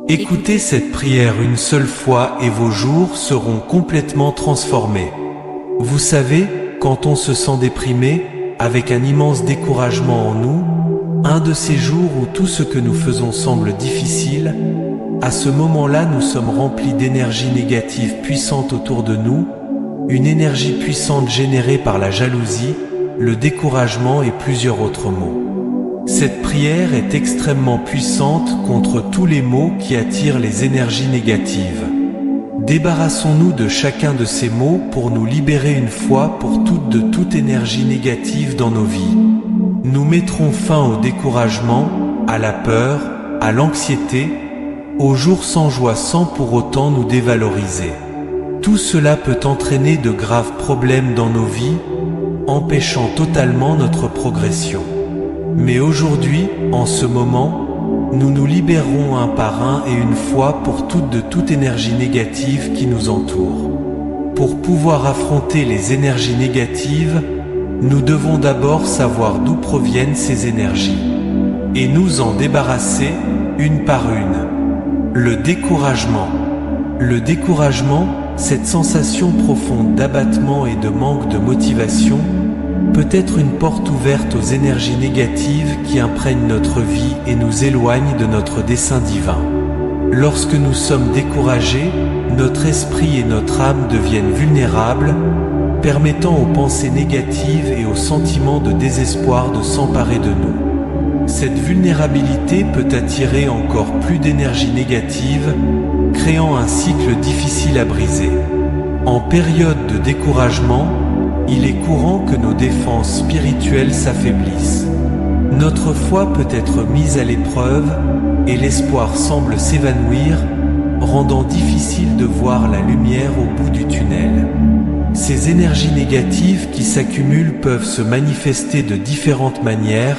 Écoutez cette prière une seule fois et vos jours seront complètement transformés. Vous savez, quand on se sent déprimé, avec un immense découragement en nous, un de ces jours où tout ce que nous faisons semble difficile, à ce moment-là nous sommes remplis d'énergie négative puissante autour de nous, une énergie puissante générée par la jalousie, le découragement et plusieurs autres maux. Cette prière est extrêmement puissante contre tous les maux qui attirent les énergies négatives. Débarrassons-nous de chacun de ces maux pour nous libérer une fois pour toutes de toute énergie négative dans nos vies. Nous mettrons fin au découragement, à la peur, à l'anxiété, aux jours sans joie sans pour autant nous dévaloriser. Tout cela peut entraîner de graves problèmes dans nos vies, empêchant totalement notre progression. Mais aujourd'hui, en ce moment, nous nous libérerons un par un et une fois pour toutes de toute énergie négative qui nous entoure. Pour pouvoir affronter les énergies négatives, nous devons d'abord savoir d'où proviennent ces énergies et nous en débarrasser une par une. Le découragement. Le découragement, cette sensation profonde d'abattement et de manque de motivation, peut être une porte ouverte aux énergies négatives qui imprègnent notre vie et nous éloignent de notre dessein divin. Lorsque nous sommes découragés, notre esprit et notre âme deviennent vulnérables, permettant aux pensées négatives et aux sentiments de désespoir de s'emparer de nous. Cette vulnérabilité peut attirer encore plus d'énergie négative, créant un cycle difficile à briser. En période de découragement, il est courant que nos défenses spirituelles s'affaiblissent. Notre foi peut être mise à l'épreuve et l'espoir semble s'évanouir, rendant difficile de voir la lumière au bout du tunnel. Ces énergies négatives qui s'accumulent peuvent se manifester de différentes manières,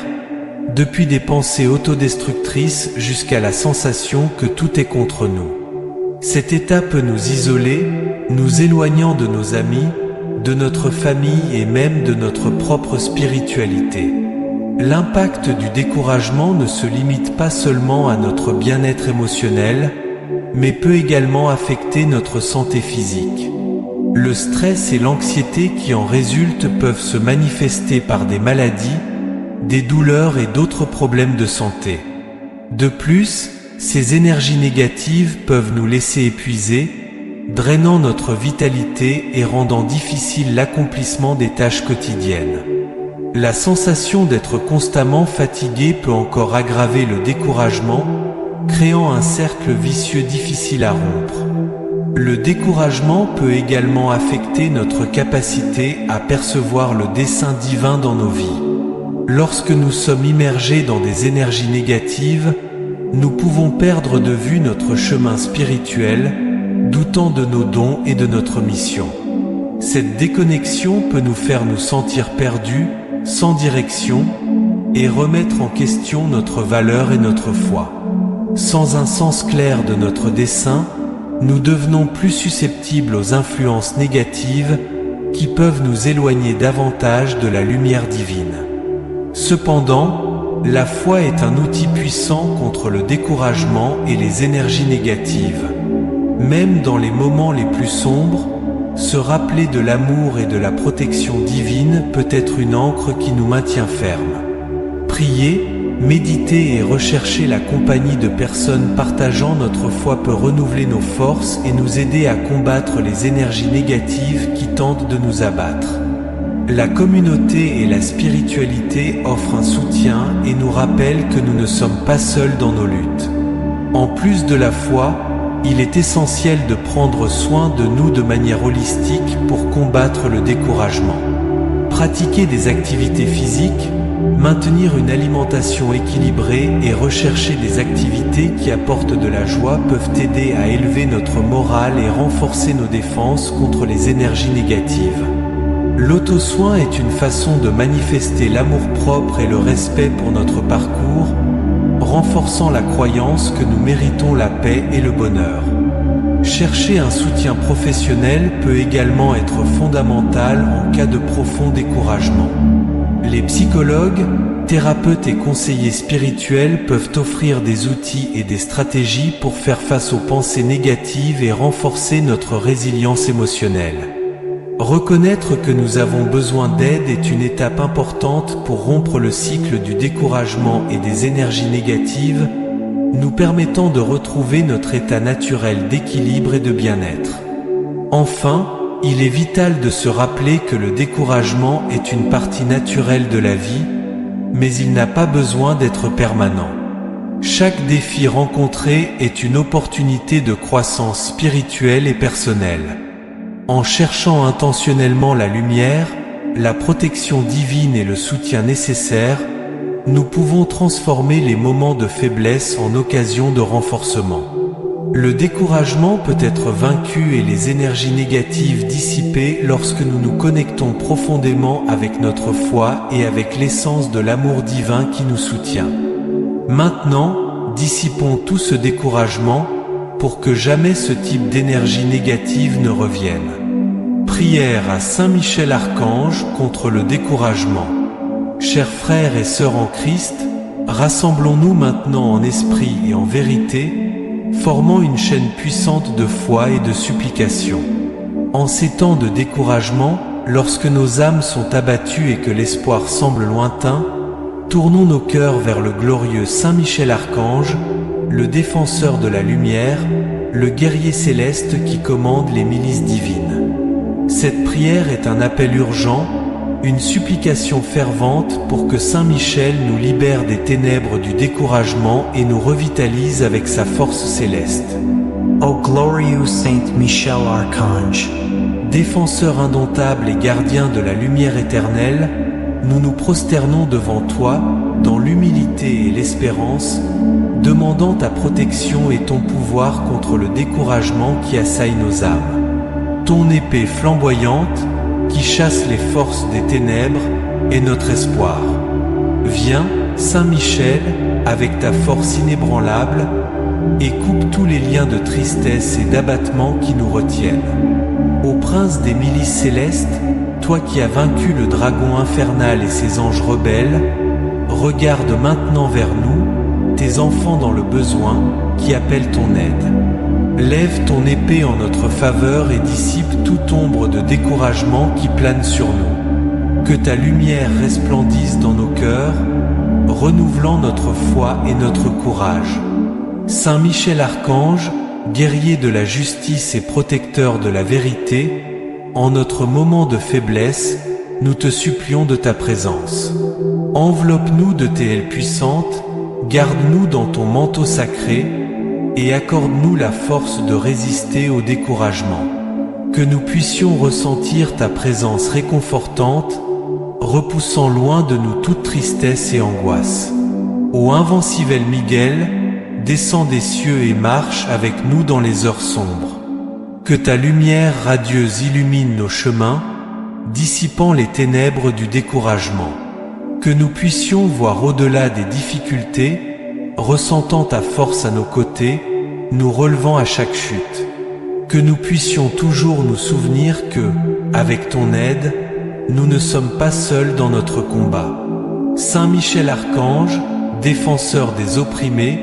depuis des pensées autodestructrices jusqu'à la sensation que tout est contre nous. Cet état peut nous isoler, nous éloignant de nos amis, de notre famille et même de notre propre spiritualité. L'impact du découragement ne se limite pas seulement à notre bien-être émotionnel, mais peut également affecter notre santé physique. Le stress et l'anxiété qui en résultent peuvent se manifester par des maladies, des douleurs et d'autres problèmes de santé. De plus, ces énergies négatives peuvent nous laisser épuisés, drainant notre vitalité et rendant difficile l'accomplissement des tâches quotidiennes. La sensation d'être constamment fatigué peut encore aggraver le découragement, créant un cercle vicieux difficile à rompre. Le découragement peut également affecter notre capacité à percevoir le dessein divin dans nos vies. Lorsque nous sommes immergés dans des énergies négatives, nous pouvons perdre de vue notre chemin spirituel, doutant de nos dons et de notre mission. Cette déconnexion peut nous faire nous sentir perdus, sans direction, et remettre en question notre valeur et notre foi. Sans un sens clair de notre dessein, nous devenons plus susceptibles aux influences négatives qui peuvent nous éloigner davantage de la lumière divine. Cependant, la foi est un outil puissant contre le découragement et les énergies négatives. Même dans les moments les plus sombres, se rappeler de l'amour et de la protection divine peut être une ancre qui nous maintient fermes. Prier, méditer et rechercher la compagnie de personnes partageant notre foi peut renouveler nos forces et nous aider à combattre les énergies négatives qui tentent de nous abattre. La communauté et la spiritualité offrent un soutien et nous rappellent que nous ne sommes pas seuls dans nos luttes. En plus de la foi, il est essentiel de prendre soin de nous de manière holistique pour combattre le découragement. Pratiquer des activités physiques, maintenir une alimentation équilibrée et rechercher des activités qui apportent de la joie peuvent aider à élever notre morale et renforcer nos défenses contre les énergies négatives. L'auto-soin est une façon de manifester l'amour-propre et le respect pour notre parcours, renforçant la croyance que nous méritons la paix et le bonheur. Chercher un soutien professionnel peut également être fondamental en cas de profond découragement. Les psychologues, thérapeutes et conseillers spirituels peuvent offrir des outils et des stratégies pour faire face aux pensées négatives et renforcer notre résilience émotionnelle. Reconnaître que nous avons besoin d'aide est une étape importante pour rompre le cycle du découragement et des énergies négatives, nous permettant de retrouver notre état naturel d'équilibre et de bien-être. Enfin, il est vital de se rappeler que le découragement est une partie naturelle de la vie, mais il n'a pas besoin d'être permanent. Chaque défi rencontré est une opportunité de croissance spirituelle et personnelle. En cherchant intentionnellement la lumière, la protection divine et le soutien nécessaire, nous pouvons transformer les moments de faiblesse en occasion de renforcement. Le découragement peut être vaincu et les énergies négatives dissipées lorsque nous nous connectons profondément avec notre foi et avec l'essence de l'amour divin qui nous soutient. Maintenant, dissipons tout ce découragement pour que jamais ce type d'énergie négative ne revienne. Prière à Saint Michel Archange contre le découragement. Chers frères et sœurs en Christ, rassemblons-nous maintenant en esprit et en vérité, formant une chaîne puissante de foi et de supplication. En ces temps de découragement, lorsque nos âmes sont abattues et que l'espoir semble lointain, tournons nos cœurs vers le glorieux Saint Michel Archange, le défenseur de la lumière, le guerrier céleste qui commande les milices divines. Cette prière est un appel urgent, une supplication fervente pour que Saint Michel nous libère des ténèbres du découragement et nous revitalise avec sa force céleste. O glorious Saint Michel Archange, défenseur indomptable et gardien de la lumière éternelle, nous nous prosternons devant toi, dans l'humilité et l'espérance, demandant ta protection et ton pouvoir contre le découragement qui assaille nos âmes. Ton épée flamboyante, qui chasse les forces des ténèbres, est notre espoir. Viens, Saint Michel, avec ta force inébranlable, et coupe tous les liens de tristesse et d'abattement qui nous retiennent. Ô prince des milices célestes, toi qui as vaincu le dragon infernal et ses anges rebelles, regarde maintenant vers nous, tes enfants dans le besoin, qui appellent ton aide. Lève ton épée en notre faveur et dissipe toute ombre de découragement qui plane sur nous. Que ta lumière resplendisse dans nos cœurs, renouvelant notre foi et notre courage. Saint Michel Archange, guerrier de la justice et protecteur de la vérité, en notre moment de faiblesse, nous te supplions de ta présence. Enveloppe-nous de tes ailes puissantes, garde-nous dans ton manteau sacré, et accorde-nous la force de résister au découragement. Que nous puissions ressentir ta présence réconfortante, repoussant loin de nous toute tristesse et angoisse. Ô invincible Miguel, descends des cieux et marche avec nous dans les heures sombres. Que ta lumière radieuse illumine nos chemins, dissipant les ténèbres du découragement. Que nous puissions voir au-delà des difficultés, ressentant ta force à nos côtés, nous relevant à chaque chute. Que nous puissions toujours nous souvenir que, avec ton aide, nous ne sommes pas seuls dans notre combat. Saint Michel Archange, défenseur des opprimés,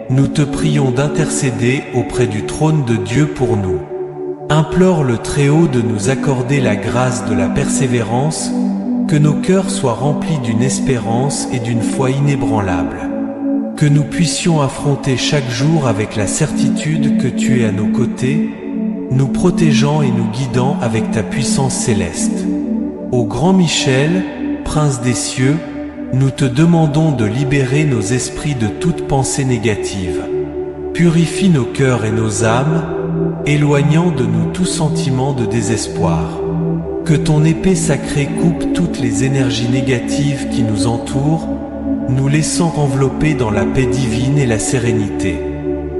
nous te prions d'intercéder auprès du trône de Dieu pour nous. Implore le Très-Haut de nous accorder la grâce de la persévérance, que nos cœurs soient remplis d'une espérance et d'une foi inébranlable. Que nous puissions affronter chaque jour avec la certitude que tu es à nos côtés, nous protégeant et nous guidant avec ta puissance céleste. Ô grand Michel, prince des cieux, nous te demandons de libérer nos esprits de toute pensée négative. Purifie nos cœurs et nos âmes, éloignant de nous tout sentiment de désespoir. Que ton épée sacrée coupe toutes les énergies négatives qui nous entourent, nous laissant envelopper dans la paix divine et la sérénité.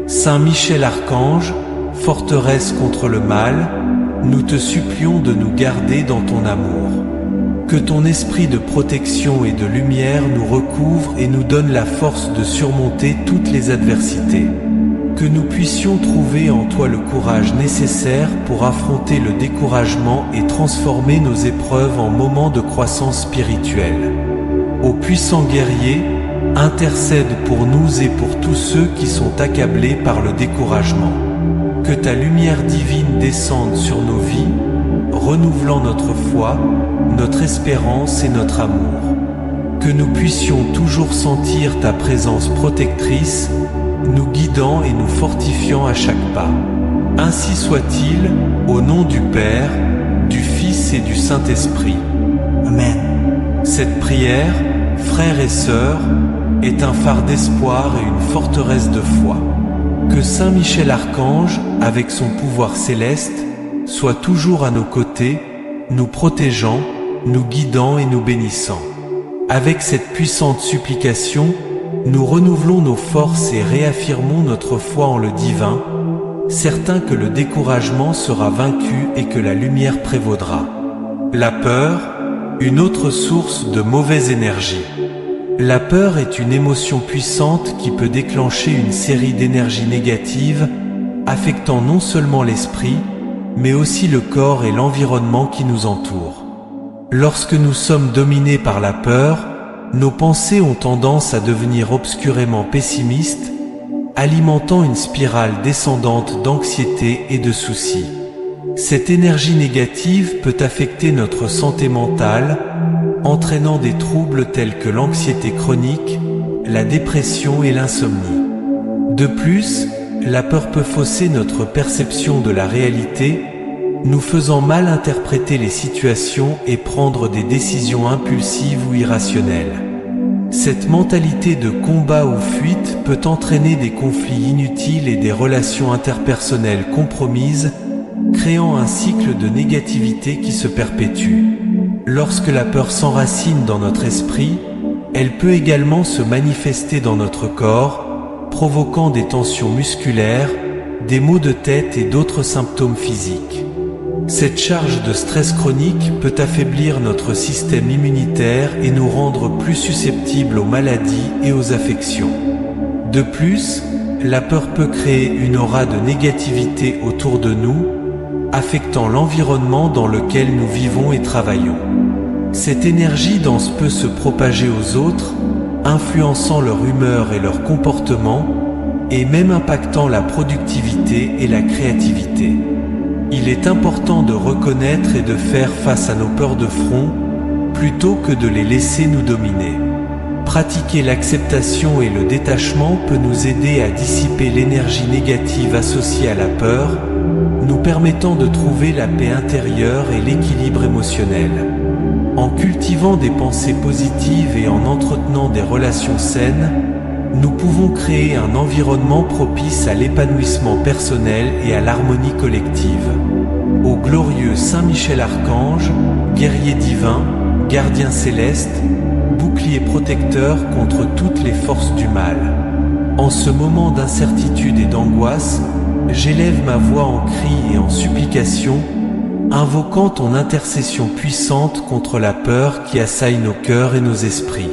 Saint Michel Archange, forteresse contre le mal, nous te supplions de nous garder dans ton amour. Que ton esprit de protection et de lumière nous recouvre et nous donne la force de surmonter toutes les adversités. Que nous puissions trouver en toi le courage nécessaire pour affronter le découragement et transformer nos épreuves en moments de croissance spirituelle. Ô puissant guerrier, intercède pour nous et pour tous ceux qui sont accablés par le découragement. Que ta lumière divine descende sur nos vies, renouvelant notre foi, notre espérance et notre amour. Que nous puissions toujours sentir ta présence protectrice, nous guidant et nous fortifiant à chaque pas. Ainsi soit-il, au nom du Père, du Fils et du Saint-Esprit. Amen. Cette prière, frères et sœurs, est un phare d'espoir et une forteresse de foi. Que Saint Michel Archange, avec son pouvoir céleste, soit toujours à nos côtés, nous protégeant, nous guidant et nous bénissant. Avec cette puissante supplication, nous renouvelons nos forces et réaffirmons notre foi en le divin, certains que le découragement sera vaincu et que la lumière prévaudra. La peur, une autre source de mauvaise énergie. La peur est une émotion puissante qui peut déclencher une série d'énergies négatives, affectant non seulement l'esprit, mais aussi le corps et l'environnement qui nous entoure. Lorsque nous sommes dominés par la peur, nos pensées ont tendance à devenir obscurément pessimistes, alimentant une spirale descendante d'anxiété et de soucis. Cette énergie négative peut affecter notre santé mentale, entraînant des troubles tels que l'anxiété chronique, la dépression et l'insomnie. De plus, la peur peut fausser notre perception de la réalité, nous faisant mal interpréter les situations et prendre des décisions impulsives ou irrationnelles. Cette mentalité de combat ou fuite peut entraîner des conflits inutiles et des relations interpersonnelles compromises, créant un cycle de négativité qui se perpétue. Lorsque la peur s'enracine dans notre esprit, elle peut également se manifester dans notre corps, provoquant des tensions musculaires, des maux de tête et d'autres symptômes physiques. Cette charge de stress chronique peut affaiblir notre système immunitaire et nous rendre plus susceptibles aux maladies et aux affections. De plus, la peur peut créer une aura de négativité autour de nous, affectant l'environnement dans lequel nous vivons et travaillons. Cette énergie dense peut se propager aux autres, influençant leur humeur et leur comportement, et même impactant la productivité et la créativité. Il est important de reconnaître et de faire face à nos peurs de front, plutôt que de les laisser nous dominer. Pratiquer l'acceptation et le détachement peut nous aider à dissiper l'énergie négative associée à la peur, nous permettant de trouver la paix intérieure et l'équilibre émotionnel. En cultivant des pensées positives et en entretenant des relations saines, nous pouvons créer un environnement propice à l'épanouissement personnel et à l'harmonie collective. Ô glorieux Saint Michel Archange, guerrier divin, gardien céleste, bouclier protecteur contre toutes les forces du mal. En ce moment d'incertitude et d'angoisse, j'élève ma voix en cri et en supplication, invoquant ton intercession puissante contre la peur qui assaille nos cœurs et nos esprits.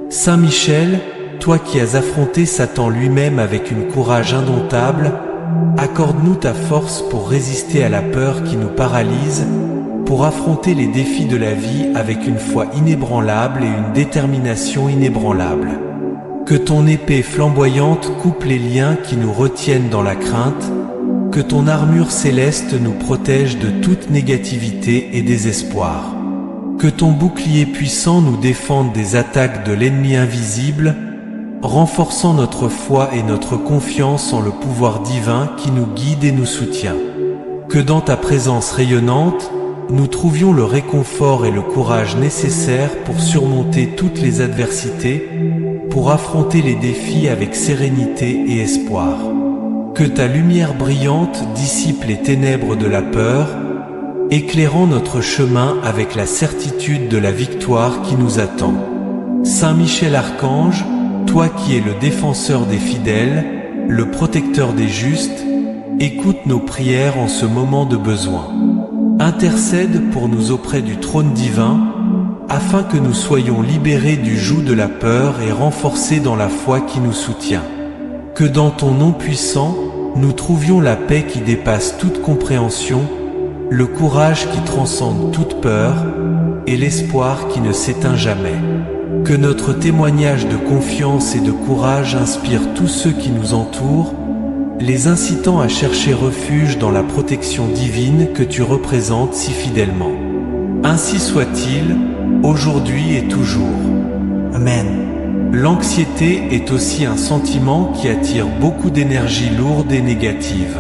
Saint Michel, toi qui as affronté Satan lui-même avec un courage indomptable, accorde-nous ta force pour résister à la peur qui nous paralyse, pour affronter les défis de la vie avec une foi inébranlable et une détermination inébranlable. Que ton épée flamboyante coupe les liens qui nous retiennent dans la crainte, que ton armure céleste nous protège de toute négativité et désespoir. Que ton bouclier puissant nous défende des attaques de l'ennemi invisible, renforçant notre foi et notre confiance en le pouvoir divin qui nous guide et nous soutient. Que dans ta présence rayonnante, nous trouvions le réconfort et le courage nécessaires pour surmonter toutes les adversités, pour affronter les défis avec sérénité et espoir. Que ta lumière brillante dissipe les ténèbres de la peur, éclairant notre chemin avec la certitude de la victoire qui nous attend. Saint Michel Archange, toi qui es le défenseur des fidèles, le protecteur des justes, écoute nos prières en ce moment de besoin. Intercède pour nous auprès du trône divin, afin que nous soyons libérés du joug de la peur et renforcés dans la foi qui nous soutient. Que dans ton nom puissant, nous trouvions la paix qui dépasse toute compréhension, le courage qui transcende toute peur, et l'espoir qui ne s'éteint jamais. Que notre témoignage de confiance et de courage inspire tous ceux qui nous entourent, les incitant à chercher refuge dans la protection divine que tu représentes si fidèlement. Ainsi soit-il, aujourd'hui et toujours. Amen. L'anxiété est aussi un sentiment qui attire beaucoup d'énergie lourde et négative.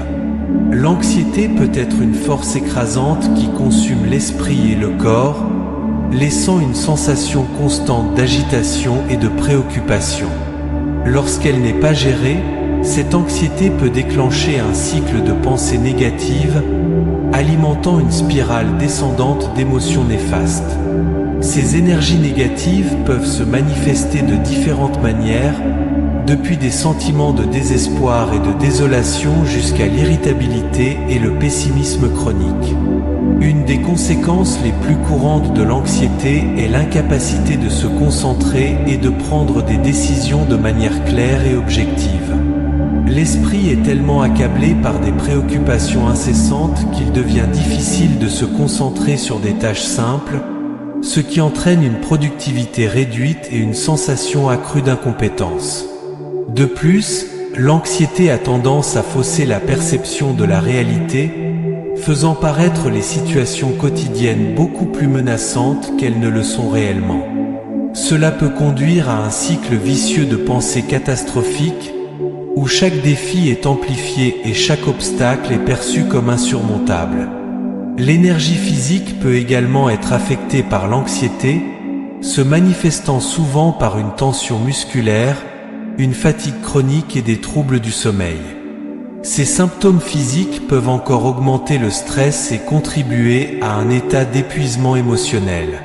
L'anxiété peut être une force écrasante qui consume l'esprit et le corps, laissant une sensation constante d'agitation et de préoccupation. Lorsqu'elle n'est pas gérée, cette anxiété peut déclencher un cycle de pensées négatives, alimentant une spirale descendante d'émotions néfastes. Ces énergies négatives peuvent se manifester de différentes manières, depuis des sentiments de désespoir et de désolation jusqu'à l'irritabilité et le pessimisme chronique. Une des conséquences les plus courantes de l'anxiété est l'incapacité de se concentrer et de prendre des décisions de manière claire et objective. L'esprit est tellement accablé par des préoccupations incessantes qu'il devient difficile de se concentrer sur des tâches simples, ce qui entraîne une productivité réduite et une sensation accrue d'incompétence. De plus, l'anxiété a tendance à fausser la perception de la réalité, faisant paraître les situations quotidiennes beaucoup plus menaçantes qu'elles ne le sont réellement. Cela peut conduire à un cycle vicieux de pensées catastrophiques, où chaque défi est amplifié et chaque obstacle est perçu comme insurmontable. L'énergie physique peut également être affectée par l'anxiété, se manifestant souvent par une tension musculaire, une fatigue chronique et des troubles du sommeil. Ces symptômes physiques peuvent encore augmenter le stress et contribuer à un état d'épuisement émotionnel.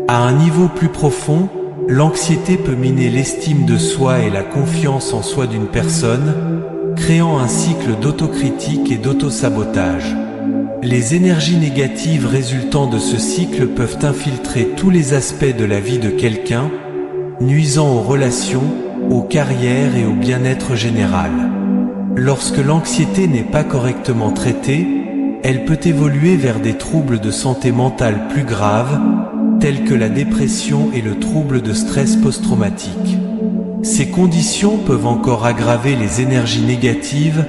À un niveau plus profond, l'anxiété peut miner l'estime de soi et la confiance en soi d'une personne, créant un cycle d'autocritique et d'autosabotage. Les énergies négatives résultant de ce cycle peuvent infiltrer tous les aspects de la vie de quelqu'un, nuisant aux relations, aux carrières et au bien-être général. Lorsque l'anxiété n'est pas correctement traitée, elle peut évoluer vers des troubles de santé mentale plus graves, tels que la dépression et le trouble de stress post-traumatique. Ces conditions peuvent encore aggraver les énergies négatives,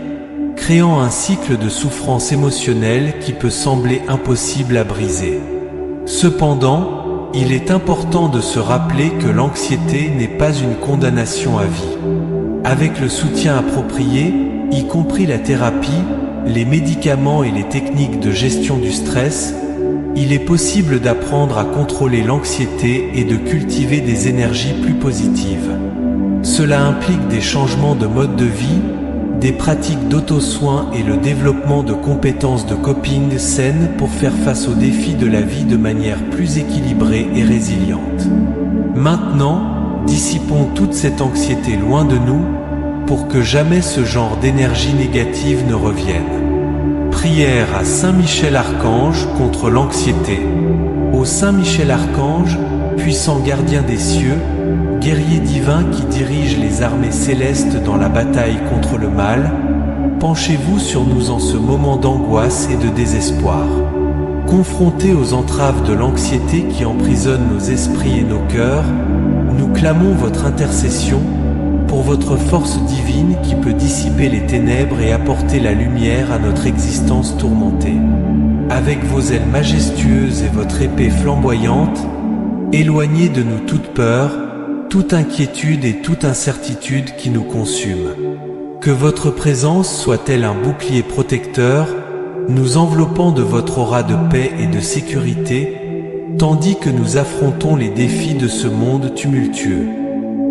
créant un cycle de souffrance émotionnelle qui peut sembler impossible à briser. Cependant, il est important de se rappeler que l'anxiété n'est pas une condamnation à vie. Avec le soutien approprié, y compris la thérapie, les médicaments et les techniques de gestion du stress, il est possible d'apprendre à contrôler l'anxiété et de cultiver des énergies plus positives. Cela implique des changements de mode de vie, des pratiques d'auto-soin et le développement de compétences de coping saines pour faire face aux défis de la vie de manière plus équilibrée et résiliente. Maintenant, dissipons toute cette anxiété loin de nous, pour que jamais ce genre d'énergie négative ne revienne. Prière à Saint Michel Archange contre l'anxiété. Ô Saint Michel Archange, puissant gardien des cieux, guerrier divin qui dirige les armées célestes dans la bataille contre le mal, penchez-vous sur nous en ce moment d'angoisse et de désespoir. Confrontés aux entraves de l'anxiété qui emprisonnent nos esprits et nos cœurs, nous clamons votre intercession pour votre force divine qui peut dissiper les ténèbres et apporter la lumière à notre existence tourmentée. Avec vos ailes majestueuses et votre épée flamboyante, éloignez de nous toute peur, toute inquiétude et toute incertitude qui nous consument. Que votre présence soit telle un bouclier protecteur, nous enveloppant de votre aura de paix et de sécurité, tandis que nous affrontons les défis de ce monde tumultueux.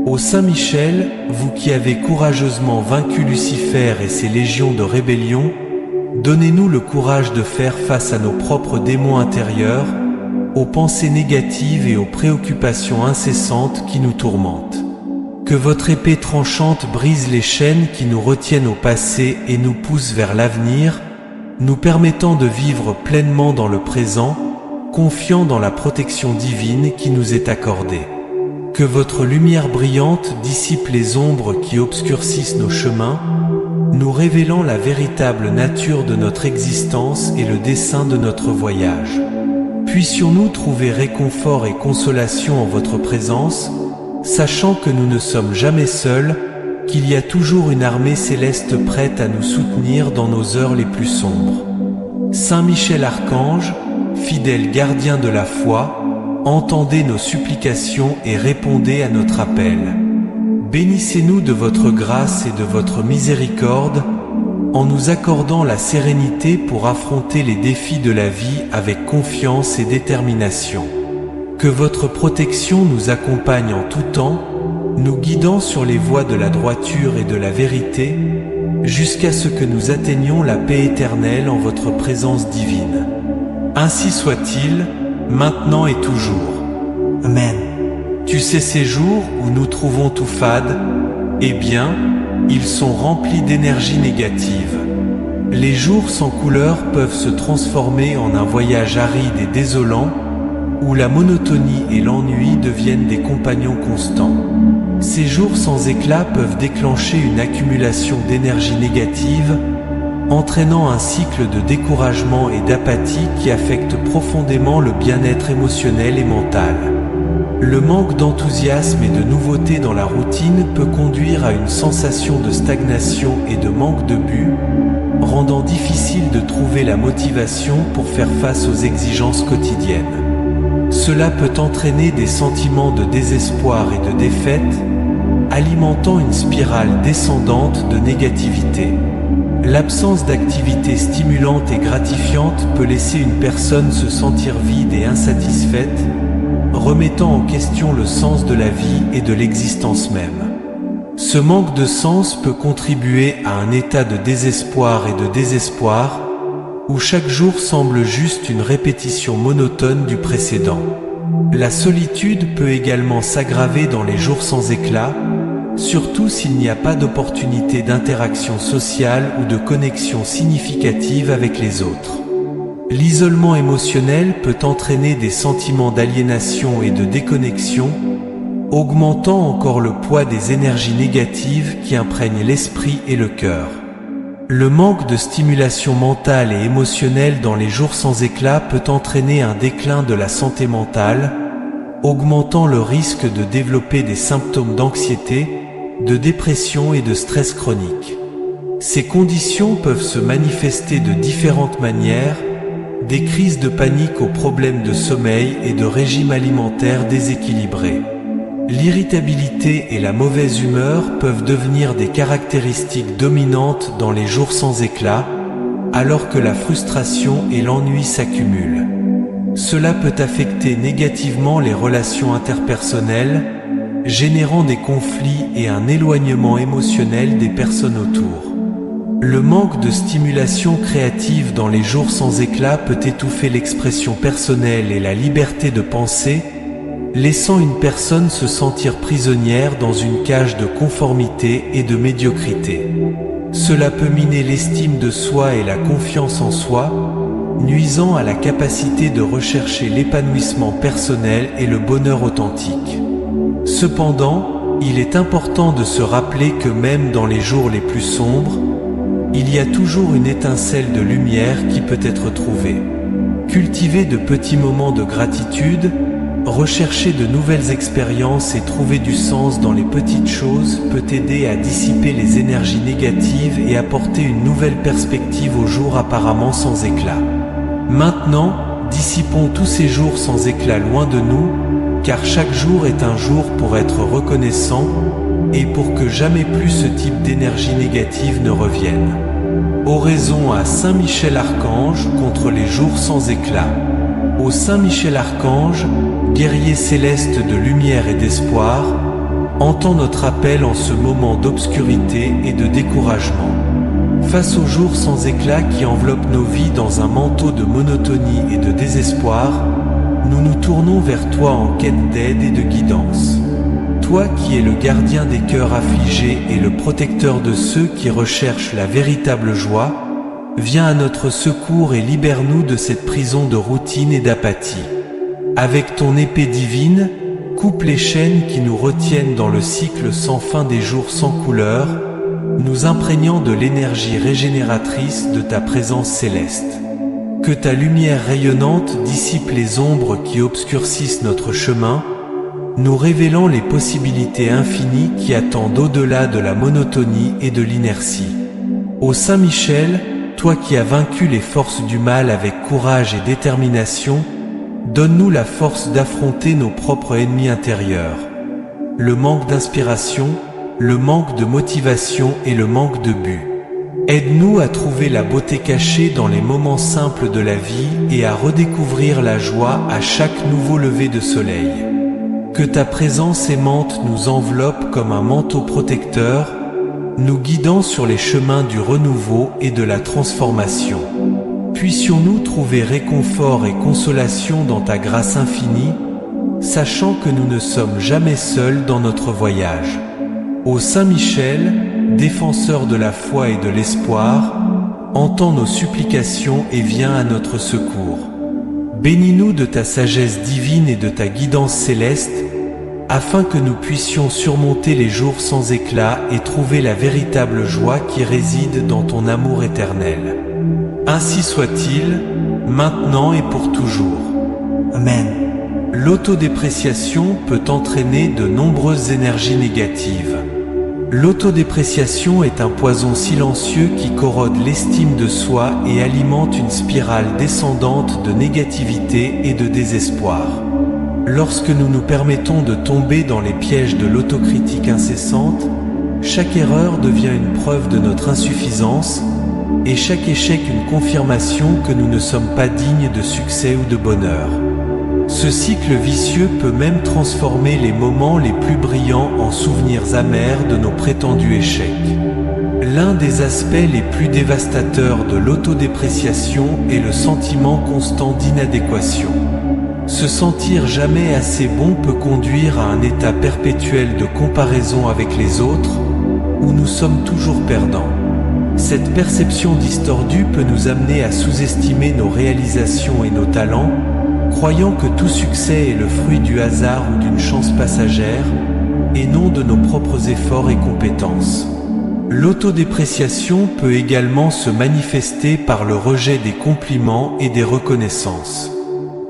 Ô Saint Michel, vous qui avez courageusement vaincu Lucifer et ses légions de rébellion, donnez-nous le courage de faire face à nos propres démons intérieurs, aux pensées négatives et aux préoccupations incessantes qui nous tourmentent. Que votre épée tranchante brise les chaînes qui nous retiennent au passé et nous pousse vers l'avenir, nous permettant de vivre pleinement dans le présent, confiant dans la protection divine qui nous est accordée. Que votre lumière brillante dissipe les ombres qui obscurcissent nos chemins, nous révélant la véritable nature de notre existence et le dessein de notre voyage. Puissions-nous trouver réconfort et consolation en votre présence, sachant que nous ne sommes jamais seuls, qu'il y a toujours une armée céleste prête à nous soutenir dans nos heures les plus sombres. Saint Michel Archange, fidèle gardien de la foi, entendez nos supplications et répondez à notre appel. Bénissez-nous de votre grâce et de votre miséricorde, en nous accordant la sérénité pour affronter les défis de la vie avec confiance et détermination. Que votre protection nous accompagne en tout temps, nous guidant sur les voies de la droiture et de la vérité, jusqu'à ce que nous atteignions la paix éternelle en votre présence divine. Ainsi soit-il, maintenant et toujours. Amen. Tu sais ces jours où nous trouvons tout fades, eh bien, ils sont remplis d'énergie négative. Les jours sans couleur peuvent se transformer en un voyage aride et désolant, où la monotonie et l'ennui deviennent des compagnons constants. Ces jours sans éclat peuvent déclencher une accumulation d'énergie négative, entraînant un cycle de découragement et d'apathie qui affecte profondément le bien-être émotionnel et mental. Le manque d'enthousiasme et de nouveauté dans la routine peut conduire à une sensation de stagnation et de manque de but, rendant difficile de trouver la motivation pour faire face aux exigences quotidiennes. Cela peut entraîner des sentiments de désespoir et de défaite, alimentant une spirale descendante de négativité. L'absence d'activité stimulante et gratifiante peut laisser une personne se sentir vide et insatisfaite, remettant en question le sens de la vie et de l'existence même. Ce manque de sens peut contribuer à un état de désespoir et de désespoir, où chaque jour semble juste une répétition monotone du précédent. La solitude peut également s'aggraver dans les jours sans éclat, surtout s'il n'y a pas d'opportunité d'interaction sociale ou de connexion significative avec les autres. L'isolement émotionnel peut entraîner des sentiments d'aliénation et de déconnexion, augmentant encore le poids des énergies négatives qui imprègnent l'esprit et le cœur. Le manque de stimulation mentale et émotionnelle dans les jours sans éclat peut entraîner un déclin de la santé mentale, augmentant le risque de développer des symptômes d'anxiété, de dépression et de stress chronique. Ces conditions peuvent se manifester de différentes manières, des crises de panique aux problèmes de sommeil et de régime alimentaire déséquilibré. L'irritabilité et la mauvaise humeur peuvent devenir des caractéristiques dominantes dans les jours sans éclat, alors que la frustration et l'ennui s'accumulent. Cela peut affecter négativement les relations interpersonnelles, générant des conflits et un éloignement émotionnel des personnes autour. Le manque de stimulation créative dans les jours sans éclat peut étouffer l'expression personnelle et la liberté de penser, laissant une personne se sentir prisonnière dans une cage de conformité et de médiocrité. Cela peut miner l'estime de soi et la confiance en soi, nuisant à la capacité de rechercher l'épanouissement personnel et le bonheur authentique. Cependant, il est important de se rappeler que même dans les jours les plus sombres, il y a toujours une étincelle de lumière qui peut être trouvée. Cultiver de petits moments de gratitude, rechercher de nouvelles expériences et trouver du sens dans les petites choses peut aider à dissiper les énergies négatives et apporter une nouvelle perspective aux jours apparemment sans éclat. Maintenant, dissipons tous ces jours sans éclat loin de nous, car chaque jour est un jour pour être reconnaissant et pour que jamais plus ce type d'énergie négative ne revienne. Oraison à Saint Michel Archange contre les jours sans éclat. Ô Saint Michel Archange, guerrier céleste de lumière et d'espoir, entends notre appel en ce moment d'obscurité et de découragement. Face aux jours sans éclat qui enveloppent nos vies dans un manteau de monotonie et de désespoir, nous nous tournons vers toi en quête d'aide et de guidance. Toi qui es le gardien des cœurs affligés et le protecteur de ceux qui recherchent la véritable joie, viens à notre secours et libère-nous de cette prison de routine et d'apathie. Avec ton épée divine, coupe les chaînes qui nous retiennent dans le cycle sans fin des jours sans couleur, nous imprégnant de l'énergie régénératrice de ta présence céleste. Que ta lumière rayonnante dissipe les ombres qui obscurcissent notre chemin, nous révélant les possibilités infinies qui attendent au-delà de la monotonie et de l'inertie. Ô Saint Michel, toi qui as vaincu les forces du mal avec courage et détermination, donne-nous la force d'affronter nos propres ennemis intérieurs. Le manque d'inspiration, le manque de motivation et le manque de but. Aide-nous à trouver la beauté cachée dans les moments simples de la vie et à redécouvrir la joie à chaque nouveau lever de soleil. Que ta présence aimante nous enveloppe comme un manteau protecteur, nous guidant sur les chemins du renouveau et de la transformation. Puissions-nous trouver réconfort et consolation dans ta grâce infinie, sachant que nous ne sommes jamais seuls dans notre voyage. Ô Saint Michel, défenseur de la foi et de l'espoir, entends nos supplications et viens à notre secours. Bénis-nous de ta sagesse divine et de ta guidance céleste, afin que nous puissions surmonter les jours sans éclat et trouver la véritable joie qui réside dans ton amour éternel. Ainsi soit-il, maintenant et pour toujours. Amen. L'autodépréciation peut entraîner de nombreuses énergies négatives. L'autodépréciation est un poison silencieux qui corrode l'estime de soi et alimente une spirale descendante de négativité et de désespoir. Lorsque nous nous permettons de tomber dans les pièges de l'autocritique incessante, chaque erreur devient une preuve de notre insuffisance, et chaque échec une confirmation que nous ne sommes pas dignes de succès ou de bonheur. Ce cycle vicieux peut même transformer les moments les plus brillants en souvenirs amers de nos prétendus échecs. L'un des aspects les plus dévastateurs de l'autodépréciation est le sentiment constant d'inadéquation. Se sentir jamais assez bon peut conduire à un état perpétuel de comparaison avec les autres, où nous sommes toujours perdants. Cette perception distordue peut nous amener à sous-estimer nos réalisations et nos talents, croyant que tout succès est le fruit du hasard ou d'une chance passagère, et non de nos propres efforts et compétences. L'autodépréciation peut également se manifester par le rejet des compliments et des reconnaissances.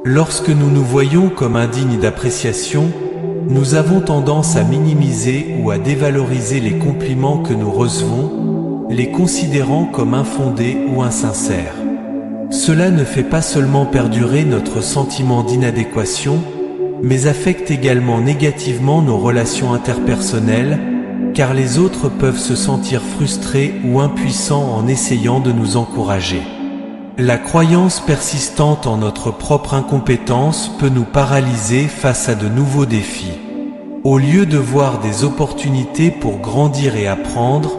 Lorsque nous nous voyons comme indignes d'appréciation, nous avons tendance à minimiser ou à dévaloriser les compliments que nous recevons, les considérant comme infondés ou insincères. Cela ne fait pas seulement perdurer notre sentiment d'inadéquation, mais affecte également négativement nos relations interpersonnelles, car les autres peuvent se sentir frustrés ou impuissants en essayant de nous encourager. La croyance persistante en notre propre incompétence peut nous paralyser face à de nouveaux défis. Au lieu de voir des opportunités pour grandir et apprendre,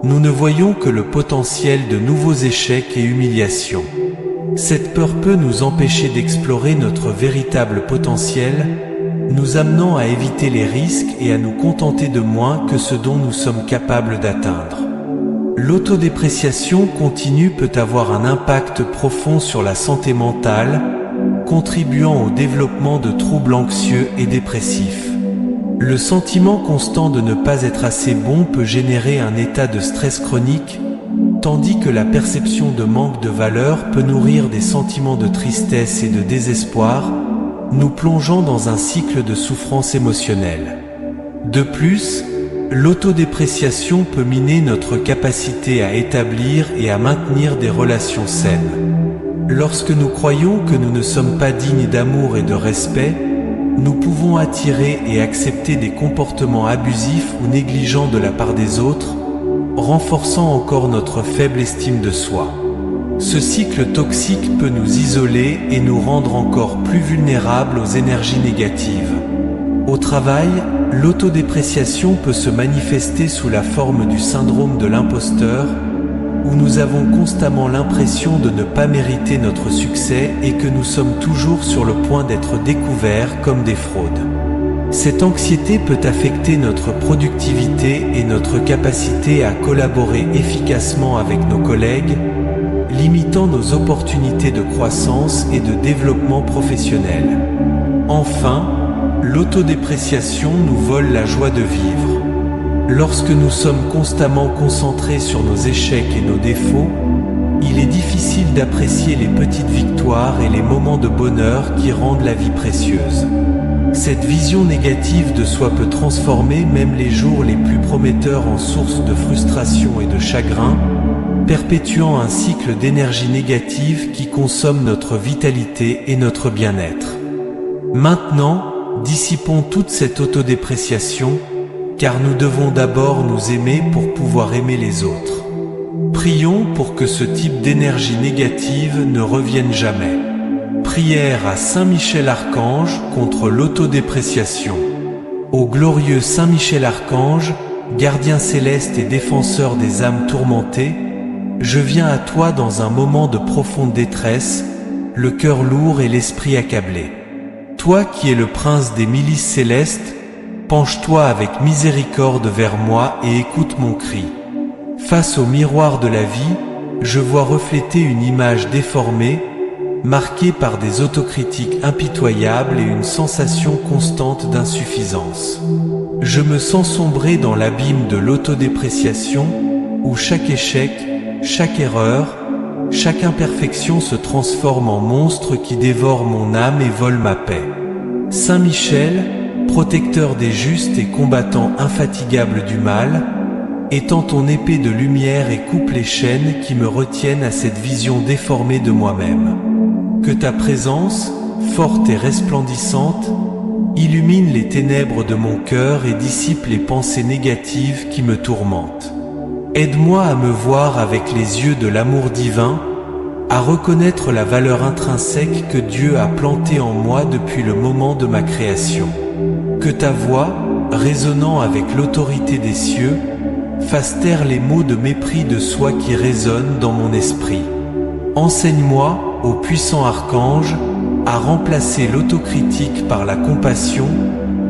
nous ne voyons que le potentiel de nouveaux échecs et humiliations. Cette peur peut nous empêcher d'explorer notre véritable potentiel, nous amenant à éviter les risques et à nous contenter de moins que ce dont nous sommes capables d'atteindre. L'autodépréciation continue peut avoir un impact profond sur la santé mentale, contribuant au développement de troubles anxieux et dépressifs. Le sentiment constant de ne pas être assez bon peut générer un état de stress chronique, tandis que la perception de manque de valeur peut nourrir des sentiments de tristesse et de désespoir, nous plongeant dans un cycle de souffrance émotionnelle. De plus, l'autodépréciation peut miner notre capacité à établir et à maintenir des relations saines. Lorsque nous croyons que nous ne sommes pas dignes d'amour et de respect, nous pouvons attirer et accepter des comportements abusifs ou négligents de la part des autres, renforçant encore notre faible estime de soi. Ce cycle toxique peut nous isoler et nous rendre encore plus vulnérables aux énergies négatives. Au travail, l'autodépréciation peut se manifester sous la forme du syndrome de l'imposteur, où nous avons constamment l'impression de ne pas mériter notre succès et que nous sommes toujours sur le point d'être découverts comme des fraudes. Cette anxiété peut affecter notre productivité et notre capacité à collaborer efficacement avec nos collègues, limitant nos opportunités de croissance et de développement professionnel. Enfin, l'autodépréciation nous vole la joie de vivre. Lorsque nous sommes constamment concentrés sur nos échecs et nos défauts, il est difficile d'apprécier les petites victoires et les moments de bonheur qui rendent la vie précieuse. Cette vision négative de soi peut transformer même les jours les plus prometteurs en source de frustration et de chagrin, perpétuant un cycle d'énergie négative qui consomme notre vitalité et notre bien-être. Maintenant, dissipons toute cette autodépréciation, car nous devons d'abord nous aimer pour pouvoir aimer les autres. Prions pour que ce type d'énergie négative ne revienne jamais. Prière à Saint Michel Archange contre l'autodépréciation. Ô glorieux Saint Michel Archange, gardien céleste et défenseur des âmes tourmentées, je viens à toi dans un moment de profonde détresse, le cœur lourd et l'esprit accablé. Toi qui es le prince des milices célestes, penche-toi avec miséricorde vers moi et écoute mon cri. Face au miroir de la vie, je vois refléter une image déformée, marquée par des autocritiques impitoyables et une sensation constante d'insuffisance. Je me sens sombrer dans l'abîme de l'autodépréciation, où chaque échec, chaque erreur, chaque imperfection se transforme en monstre qui dévore mon âme et vole ma paix. Saint Michel, protecteur des justes et combattant infatigable du mal, étends ton épée de lumière et coupe les chaînes qui me retiennent à cette vision déformée de moi-même. Que ta présence, forte et resplendissante, illumine les ténèbres de mon cœur et dissipe les pensées négatives qui me tourmentent. Aide-moi à me voir avec les yeux de l'amour divin, à reconnaître la valeur intrinsèque que Dieu a plantée en moi depuis le moment de ma création. Que ta voix, résonnant avec l'autorité des cieux, fasse taire les mots de mépris de soi qui résonnent dans mon esprit. Enseigne-moi, ô puissant archange, à remplacer l'autocritique par la compassion,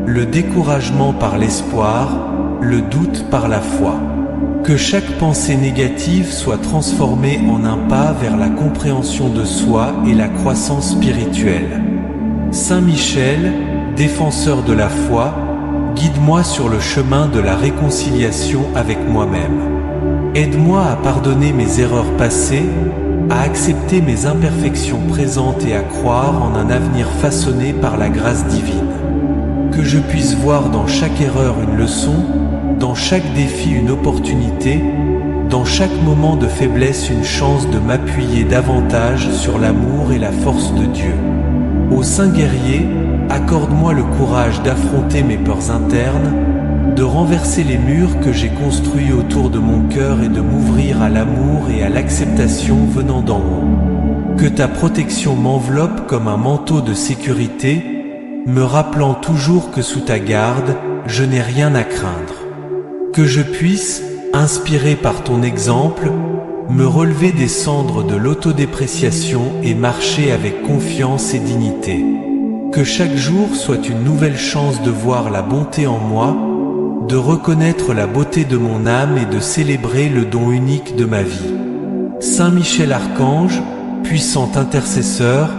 le découragement par l'espoir, le doute par la foi. Que chaque pensée négative soit transformée en un pas vers la compréhension de soi et la croissance spirituelle. Saint Michel, défenseur de la foi, guide-moi sur le chemin de la réconciliation avec moi-même. Aide-moi à pardonner mes erreurs passées, à accepter mes imperfections présentes et à croire en un avenir façonné par la grâce divine. Que je puisse voir dans chaque erreur une leçon, dans chaque défi une opportunité, dans chaque moment de faiblesse une chance de m'appuyer davantage sur l'amour et la force de Dieu. Ô Saint guerrier, accorde-moi le courage d'affronter mes peurs internes, de renverser les murs que j'ai construits autour de mon cœur et de m'ouvrir à l'amour et à l'acceptation venant d'en haut. Que ta protection m'enveloppe comme un manteau de sécurité, me rappelant toujours que sous ta garde, je n'ai rien à craindre. Que je puisse, inspiré par ton exemple, me relever des cendres de l'autodépréciation et marcher avec confiance et dignité. Que chaque jour soit une nouvelle chance de voir la bonté en moi, de reconnaître la beauté de mon âme et de célébrer le don unique de ma vie. Saint Michel Archange, puissant intercesseur,